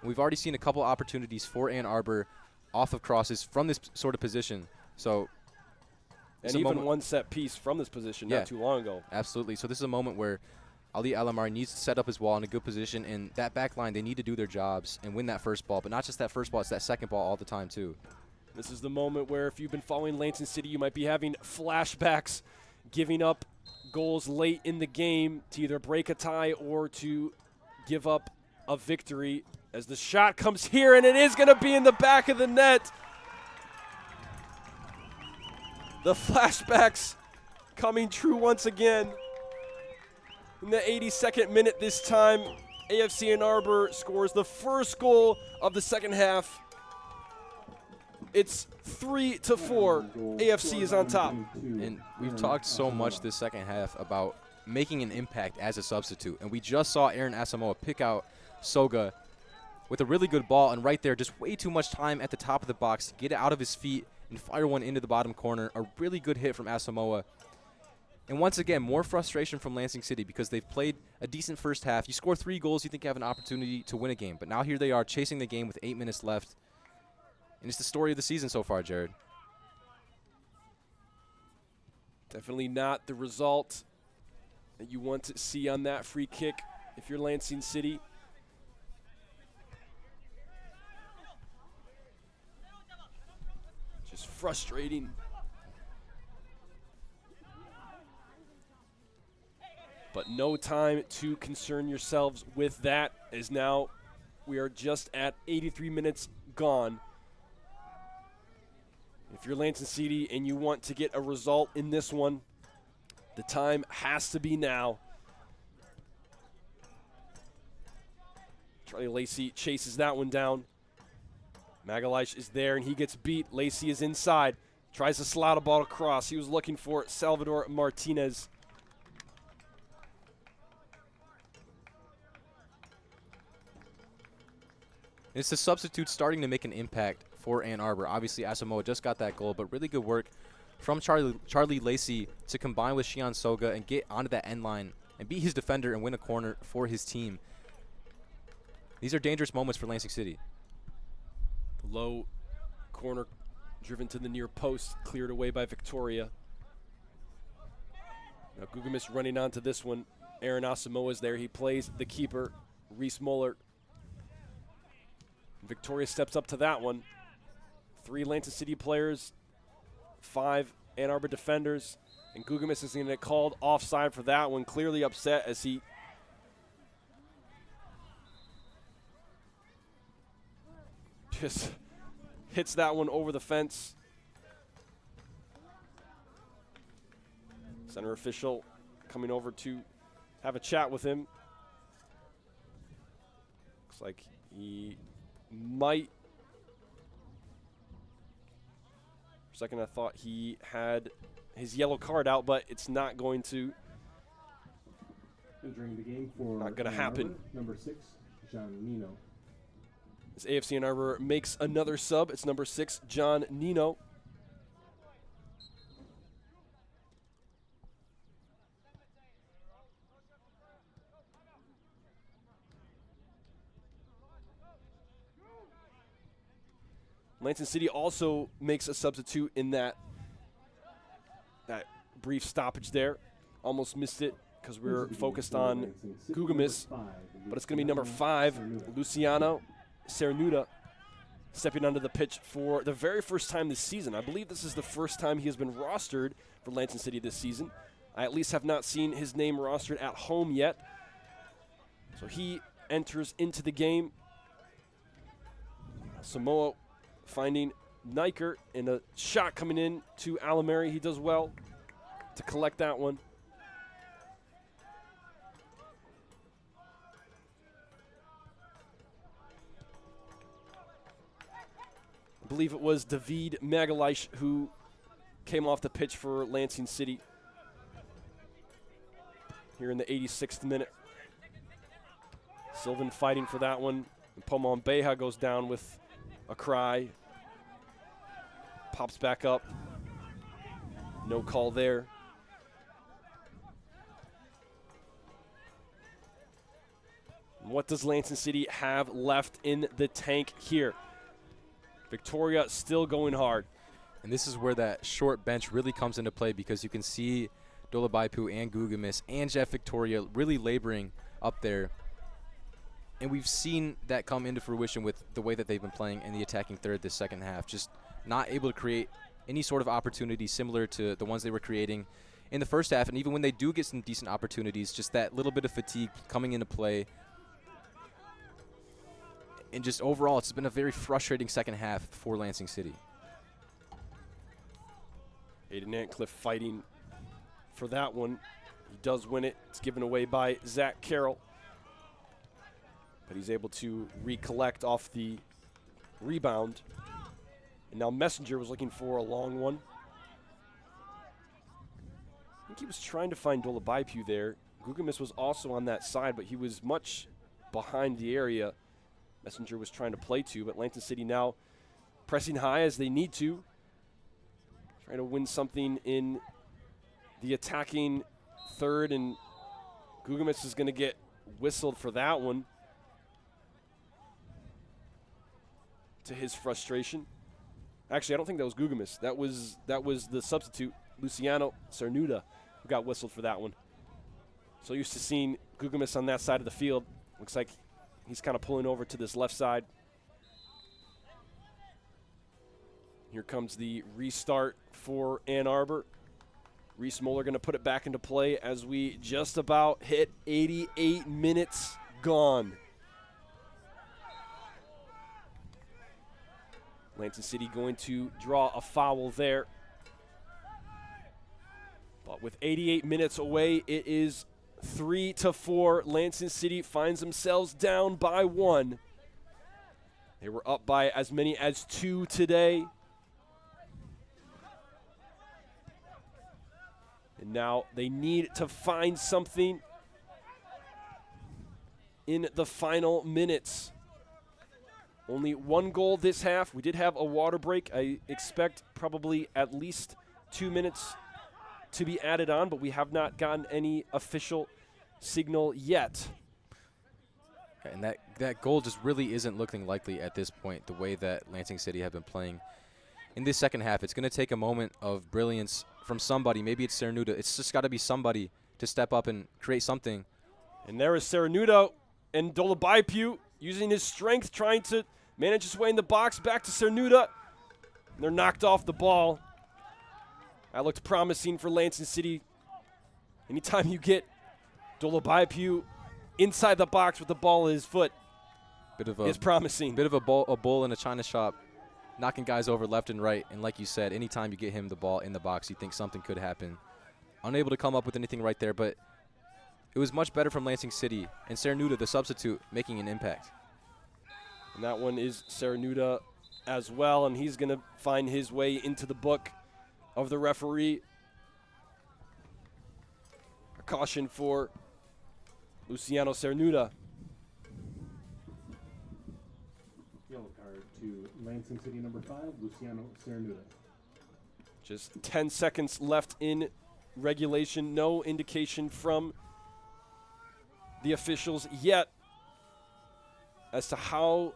We've already seen a couple opportunities for Ann Arbor off of crosses from this sort of position. So, and even one set piece from this position not too long ago. Absolutely. So this is a moment where Ali Alamari needs to set up his wall in a good position, and that back line, they need to do their jobs and win that first ball. But not just that first ball, it's that second ball all the time too. This is the moment where if you've been following Lansing City, you might be having flashbacks, giving up goals late in the game to either break a tie or to give up a victory. As the shot comes here, and it is going to be in the back of the net. The flashbacks coming true once again. In the 82nd minute this time, AFC Ann Arbor scores the first goal of the second half. It's 3-4. AFC is on top. And we've talked so much this second half about making an impact as a substitute. And we just saw Aaron Asamoah pick out Soga with a really good ball. And right there, just way too much time at the top of the box to get it out of his feet and fire one into the bottom corner. A really good hit from Asamoah. And once again, more frustration from Lansing City because they've played a decent first half. You score 3 goals, you think you have an opportunity to win a game. But now here they are chasing the game with 8 minutes left. And it's the story of the season so far, Jared. Definitely not the result that you want to see on that free kick if you're Lansing City. Just frustrating. But no time to concern yourselves with that, as now we are just at 83 minutes gone. If you're Lansing City and you want to get a result in this one, the time has to be now. Charlie Lacey chases that one down. Magalish is there and he gets beat. Lacey is inside. Tries to slot a ball across. He was looking for Salvador Martinez. It's the substitute starting to make an impact for Ann Arbor. Obviously, Asamoah just got that goal, but really good work from Charlie Lacey to combine with Shion Soga and get onto that end line and beat his defender and win a corner for his team. These are dangerous moments for Lansing City. The low corner driven to the near post, cleared away by Victoria. Now Gugamis running onto this one. Aaron Asamoah is there. He plays the keeper, Reese Muller. Victoria steps up to that one. 3 Lansing City players, 5 Ann Arbor defenders, and Gugamis is going to get called offside for that one. Clearly upset as he just hits that one over the fence. Center official coming over to have a chat with him. Looks like he might. For a second I thought he had his yellow card out, but it's not going to. Entering the game for not going to happen. Number 6, John Nino. As AFC Ann Arbor makes another sub, it's number 6, John Nino. Lansing City also makes a substitute in that brief stoppage there. Almost missed it because we were focused on Gugamis, but it's going to be number 5, Luciano Cernuda, stepping onto the pitch for the very first time this season. I believe this is the first time he has been rostered for Lansing City this season. I at least have not seen his name rostered at home yet. So he enters into the game. Samoa finding Niker and a shot coming in to Alamary. He does well to collect that one. I believe it was David Magalish who came off the pitch for Lansing City here in the 86th minute. Sylvan fighting for that one. And Pomon Beja goes down with a cry. Pops back up. No call there. What does Lansing City have left in the tank here? Victoria still going hard. And this is where that short bench really comes into play because you can see Dolabaipu and Gugamis and Jeff Victoria really laboring up there. And we've seen that come into fruition with the way that they've been playing in the attacking third this second half. Just not able to create any sort of opportunity similar to the ones they were creating in the first half. And even when they do get some decent opportunities, just that little bit of fatigue coming into play. And just overall, it's been a very frustrating second half for Lansing City. Aiden Antcliffe fighting for that one. He does win it. It's given away by Zach Carroll. But he's able to recollect off the rebound. And now Messenger was looking for a long one. I think he was trying to find Dolabaipu there. Gugamis was also on that side, but he was much behind the area Messenger was trying to play to. But Lansing City now pressing high as they need to. Trying to win something in the attacking third, and Gugamis is going to get whistled for that one, to his frustration. Actually, I don't think that was Gugamis. That was the substitute, Luciano Cernuda, who got whistled for that one. So used to seeing Gugamis on that side of the field. Looks like he's kind of pulling over to this left side. Here comes the restart for Ann Arbor. Reese Moeller going to put it back into play as we just about hit 88 minutes gone. Lansing City going to draw a foul there. But with 88 minutes away, it is 3-4. Lansing City finds themselves down by 1. They were up by as many as 2 today. And now they need to find something in the final minutes. Only 1 goal this half. We did have a water break. I expect probably at least 2 minutes to be added on, but we have not gotten any official signal yet. And that goal just really isn't looking likely at this point, the way that Lansing City have been playing in this second half. It's going to take a moment of brilliance from somebody. Maybe it's Cernuda. It's just got to be somebody to step up and create something. And there is Cernuda and Dolabaipu using his strength, trying to manage his way in the box. Back to Cernuda. They're knocked off the ball. That looked promising for Lansing City. Anytime you get Dolabaipu inside the box with the ball at his foot, is promising. Bit of a bull in a china shop, knocking guys over left and right. And like you said, anytime you get him the ball in the box, you think something could happen. Unable to come up with anything right there, but it was much better from Lansing City. And Cernuda, the substitute, making an impact. And that one is Cernuda as well, and he's going to find his way into the book of the referee. A caution for Luciano Cernuda. Yellow card to Lansing City number 5, Luciano Cernuda. Just 10 seconds left in regulation. No indication from the officials yet as to how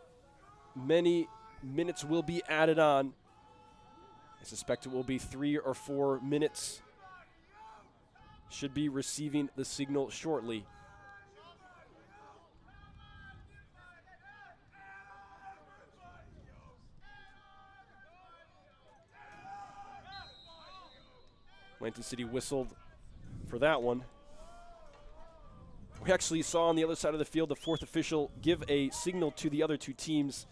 many minutes will be added on. I suspect it will be 3 or 4 minutes. Should be receiving the signal shortly. Lansing City whistled for that one. We actually saw on the other side of the field the 4th official give a signal to the other 2 teams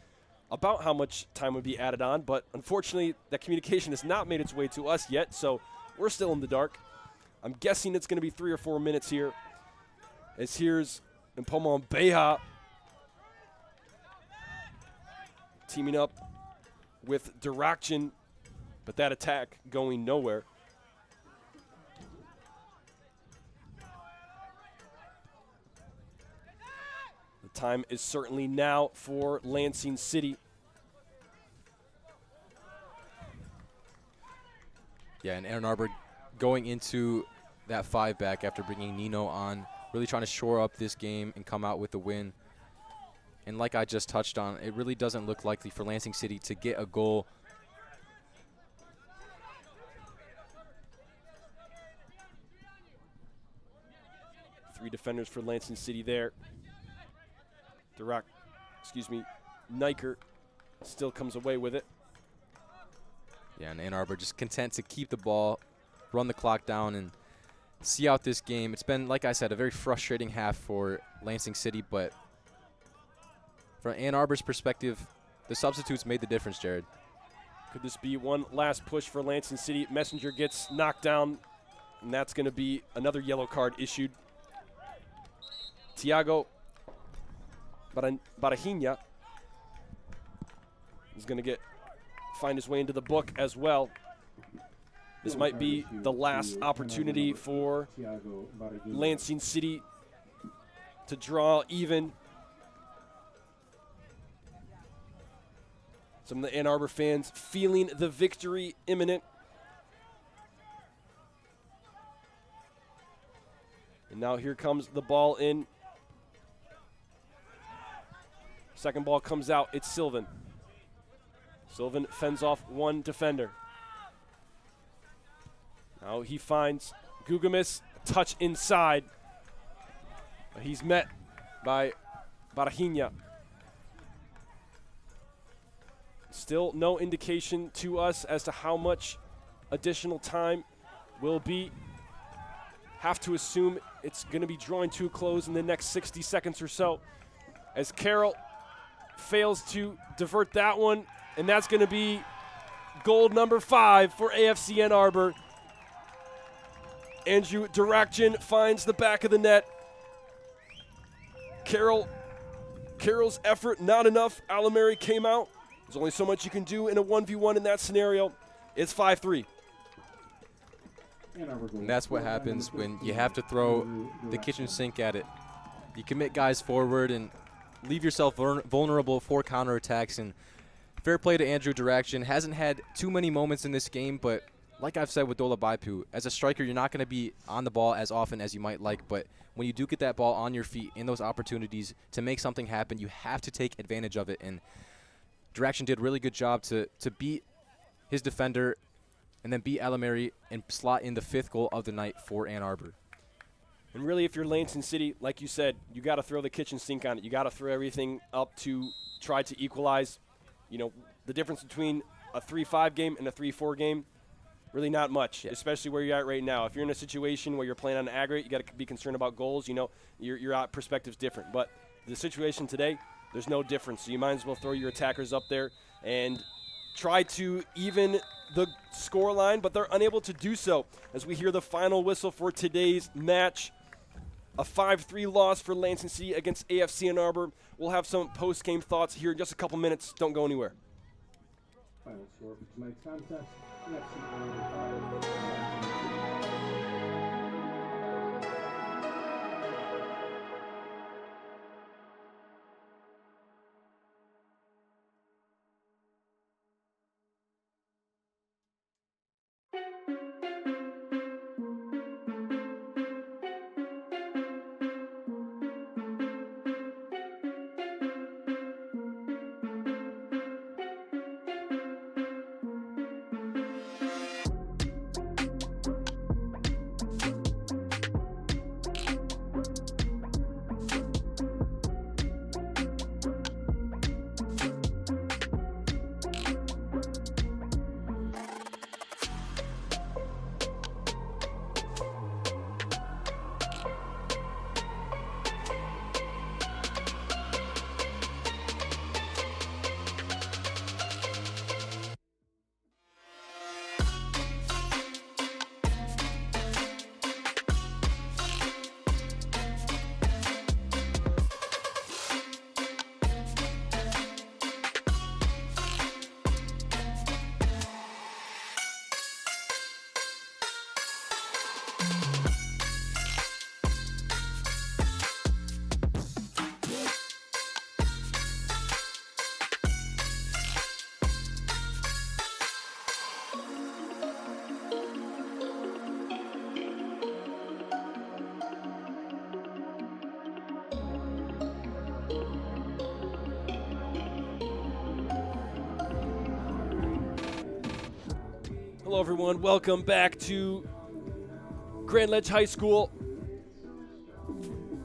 about how much time would be added on, but unfortunately that communication has not made its way to us yet, so we're still in the dark. I'm guessing it's going to be 3 or 4 minutes here. As here's Mpoma Beha teaming up with Dirakjan, but that attack going nowhere. The time is certainly now for Lansing City. Yeah, and Ann Arbor going into that 5 back after bringing Nino on, really trying to shore up this game and come out with the win. And like I just touched on, it really doesn't look likely for Lansing City to get a goal. Three defenders for Lansing City there. Niker still comes away with it. Yeah, and Ann Arbor just content to keep the ball, run the clock down, and see out this game. It's been, like I said, a very frustrating half for Lansing City, but from Ann Arbor's perspective, the substitutes made the difference, Jared. Could this be one last push for Lansing City? Messenger gets knocked down, and that's going to be another yellow card issued. Tiago Barahina is going to find his way into the book as well. This might be the last opportunity for Lansing City to draw even. Some of the Ann Arbor fans feeling the victory imminent. And now here comes the ball in. Second ball comes out. It's Sylvan. Sylvan fends off one defender. Now he finds Gugamis, touch inside. He's met by Barahina. Still no indication to us as to how much additional time will be. Have to assume it's going to be drawing to a close in the next 60 seconds or so, as Carroll fails to divert that one, and that's going to be goal number 5 for AFC Ann Arbor. Andrew Durakjan finds the back of the net. Carroll's effort not enough. Alamari came out. There's only so much you can do in a 1v1 in that scenario. It's 5-3. And that's what happens when you have to throw the kitchen sink at it. You commit guys forward and leave yourself vulnerable for counterattacks. And fair play to Andrew Durakjan. Hasn't had too many moments in this game, but like I've said with Dola Baipu, as a striker, you're not going to be on the ball as often as you might like, but when you do get that ball on your feet in those opportunities to make something happen, you have to take advantage of it. And Durakjan did a really good job to beat his defender and then beat Alamari and slot in the 5th goal of the night for Ann Arbor. And really, if you're Lansing City, like you said, you got to throw the kitchen sink on it. You got to throw everything up to try to equalize. You know, the difference between a 3-5 game and a 3-4 game, really not much, especially where you're at right now. If you're in a situation where you're playing on an aggregate, you got to be concerned about goals. You know, your perspective's different. But the situation today, there's no difference. So you might as well throw your attackers up there and try to even the score line, but they're unable to do so as we hear the final whistle for today's match. A 5-3 loss for Lansing City against AFC Ann Arbor. We'll have some post-game thoughts here in just a couple minutes. Don't go anywhere. Final score for tonight's contest, AFC Ann Arbor 5, Lansing City. Hello, everyone. Welcome back to Grand Ledge High School.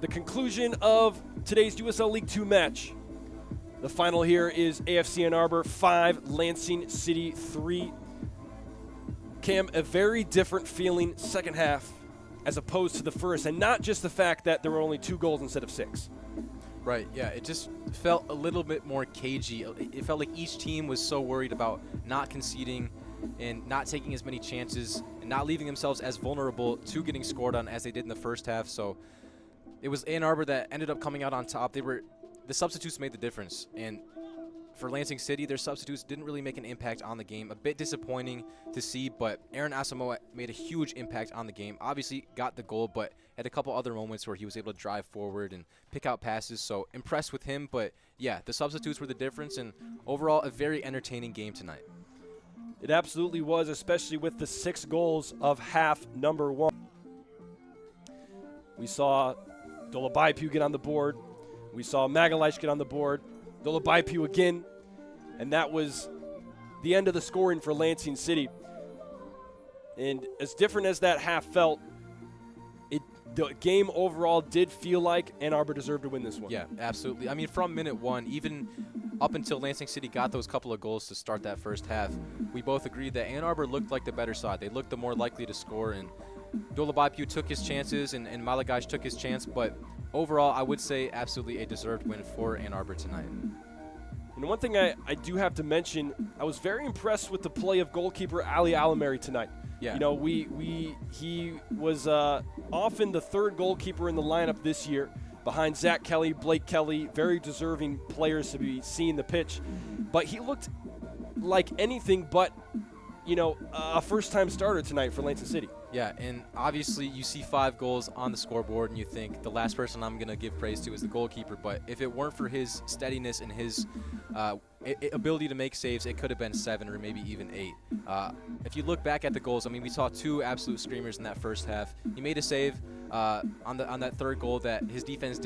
The conclusion of today's USL League 2 match. The final here is AFC Ann Arbor 5, Lansing City 3. Cam, a very different feeling second half as opposed to the first, and not just the fact that there were only 2 goals instead of 6. Right, yeah, it just felt a little bit more cagey. It felt like each team was so worried about not conceding and not taking as many chances and not leaving themselves as vulnerable to getting scored on as they did in the first half. So it was Ann Arbor that ended up coming out on top. The substitutes made the difference, and for Lansing City, their substitutes didn't really make an impact on the game. A bit disappointing to see, but Aaron Asamoah made a huge impact on the game. Obviously got the goal, but had a couple other moments where he was able to drive forward and pick out passes, so impressed with him. But yeah, the substitutes were the difference, and overall a very entertaining game tonight. It absolutely was, especially with the 6 goals of half number 1. We saw Dolabaipu get on the board. We saw Magalhaes get on the board. Dolabaipu again, and that was the end of the scoring for Lansing City. And as different as that half felt, the game overall did feel like Ann Arbor deserved to win this one. Yeah, absolutely. I mean, from minute 1, even up until Lansing City got those couple of goals to start that first half, we both agreed that Ann Arbor looked like the better side. They looked the more likely to score, and Dolabaipu took his chances, and Magalhaes took his chance, but overall, I would say absolutely a deserved win for Ann Arbor tonight. And one thing I do have to mention, I was very impressed with the play of goalkeeper Ali Alamary tonight. Yeah. You know, he was often the 3rd goalkeeper in the lineup this year, behind Zach Kelly, Blake Kelly, very deserving players to be seeing the pitch. But he looked like anything but, you know, a first-time starter tonight for Lansing City. Yeah, and obviously you see 5 goals on the scoreboard and you think the last person I'm going to give praise to is the goalkeeper, but if it weren't for his steadiness and his ability to make saves, it could have been 7 or maybe even 8. If you look back at the goals, I mean, we saw 2 absolute screamers in that first half. He made a save on that 3rd goal that his defense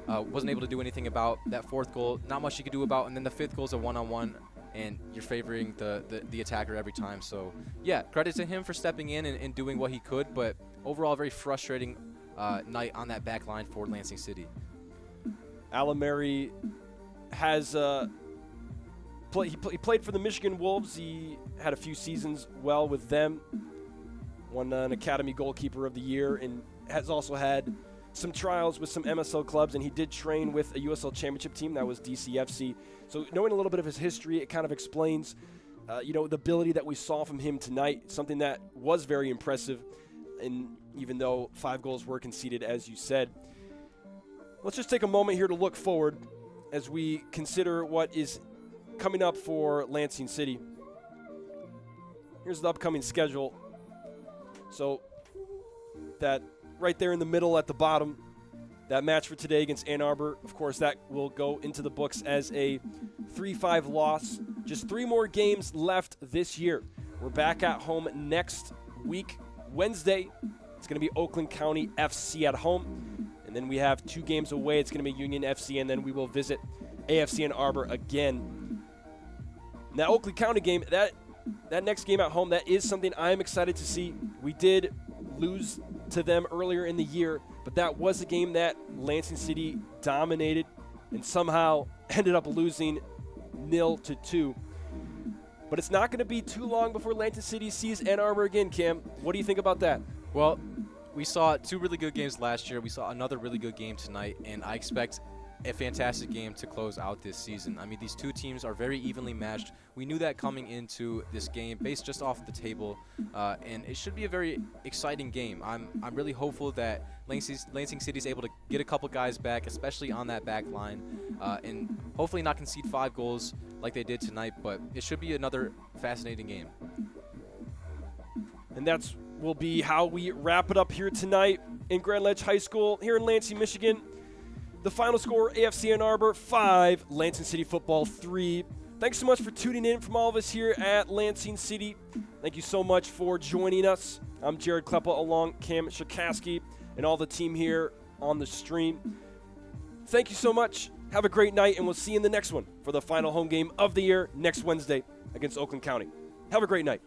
wasn't able to do anything about. That 4th goal, not much he could do about, and then the 5th goal is a one-on-one. And you're favoring the attacker every time. So, yeah, credit to him for stepping in and doing what he could, but overall, very frustrating night on that back line for Lansing City. Alamary has he played for the Michigan Wolves. He had a few seasons well with them, won an Academy Goalkeeper of the Year, and has also had some trials with some MSL clubs, and he did train with a USL Championship team that was DCFC. So knowing a little bit of his history, it kind of explains, the ability that we saw from him tonight, something that was very impressive, and even though 5 goals were conceded, as you said. Let's just take a moment here to look forward as we consider what is coming up for Lansing City. Here's the upcoming schedule. So that right there in the middle at the bottom, that match for today against Ann Arbor, of course, that will go into the books as a 3-5 loss. Just 3 more games left this year. We're back at home next week, Wednesday. It's going to be Oakland County FC at home. And then we have 2 games away. It's going to be Union FC, and then we will visit AFC Ann Arbor again. And that Oakland County game, that next game at home, that is something I'm excited to see. We did lose to them earlier in the year, but that was a game that Lansing City dominated and somehow ended up losing 0-2. But it's not going to be too long before Lansing City sees Ann Arbor again, Cam. What do you think about that? Well, we saw 2 really good games last year. We saw another really good game tonight, and I expect a fantastic game to close out this season. I mean, these 2 teams are very evenly matched. We knew that coming into this game based just off the table, and it should be a very exciting game. I'm really hopeful that Lansing City is able to get a couple guys back, especially on that back line, and hopefully not concede 5 goals like they did tonight, but it should be another fascinating game. And that's will be how we wrap it up here tonight in Grand Ledge High School here in Lansing, Michigan. The final score, AFC Ann Arbor 5, Lansing City Football 3. Thanks so much for tuning in from all of us here at Lansing City. Thank you so much for joining us. I'm Jared Kleppa along Cam Shakaski and all the team here on the stream. Thank you so much. Have a great night, and we'll see you in the next one for the final home game of the year next Wednesday against Oakland County. Have a great night.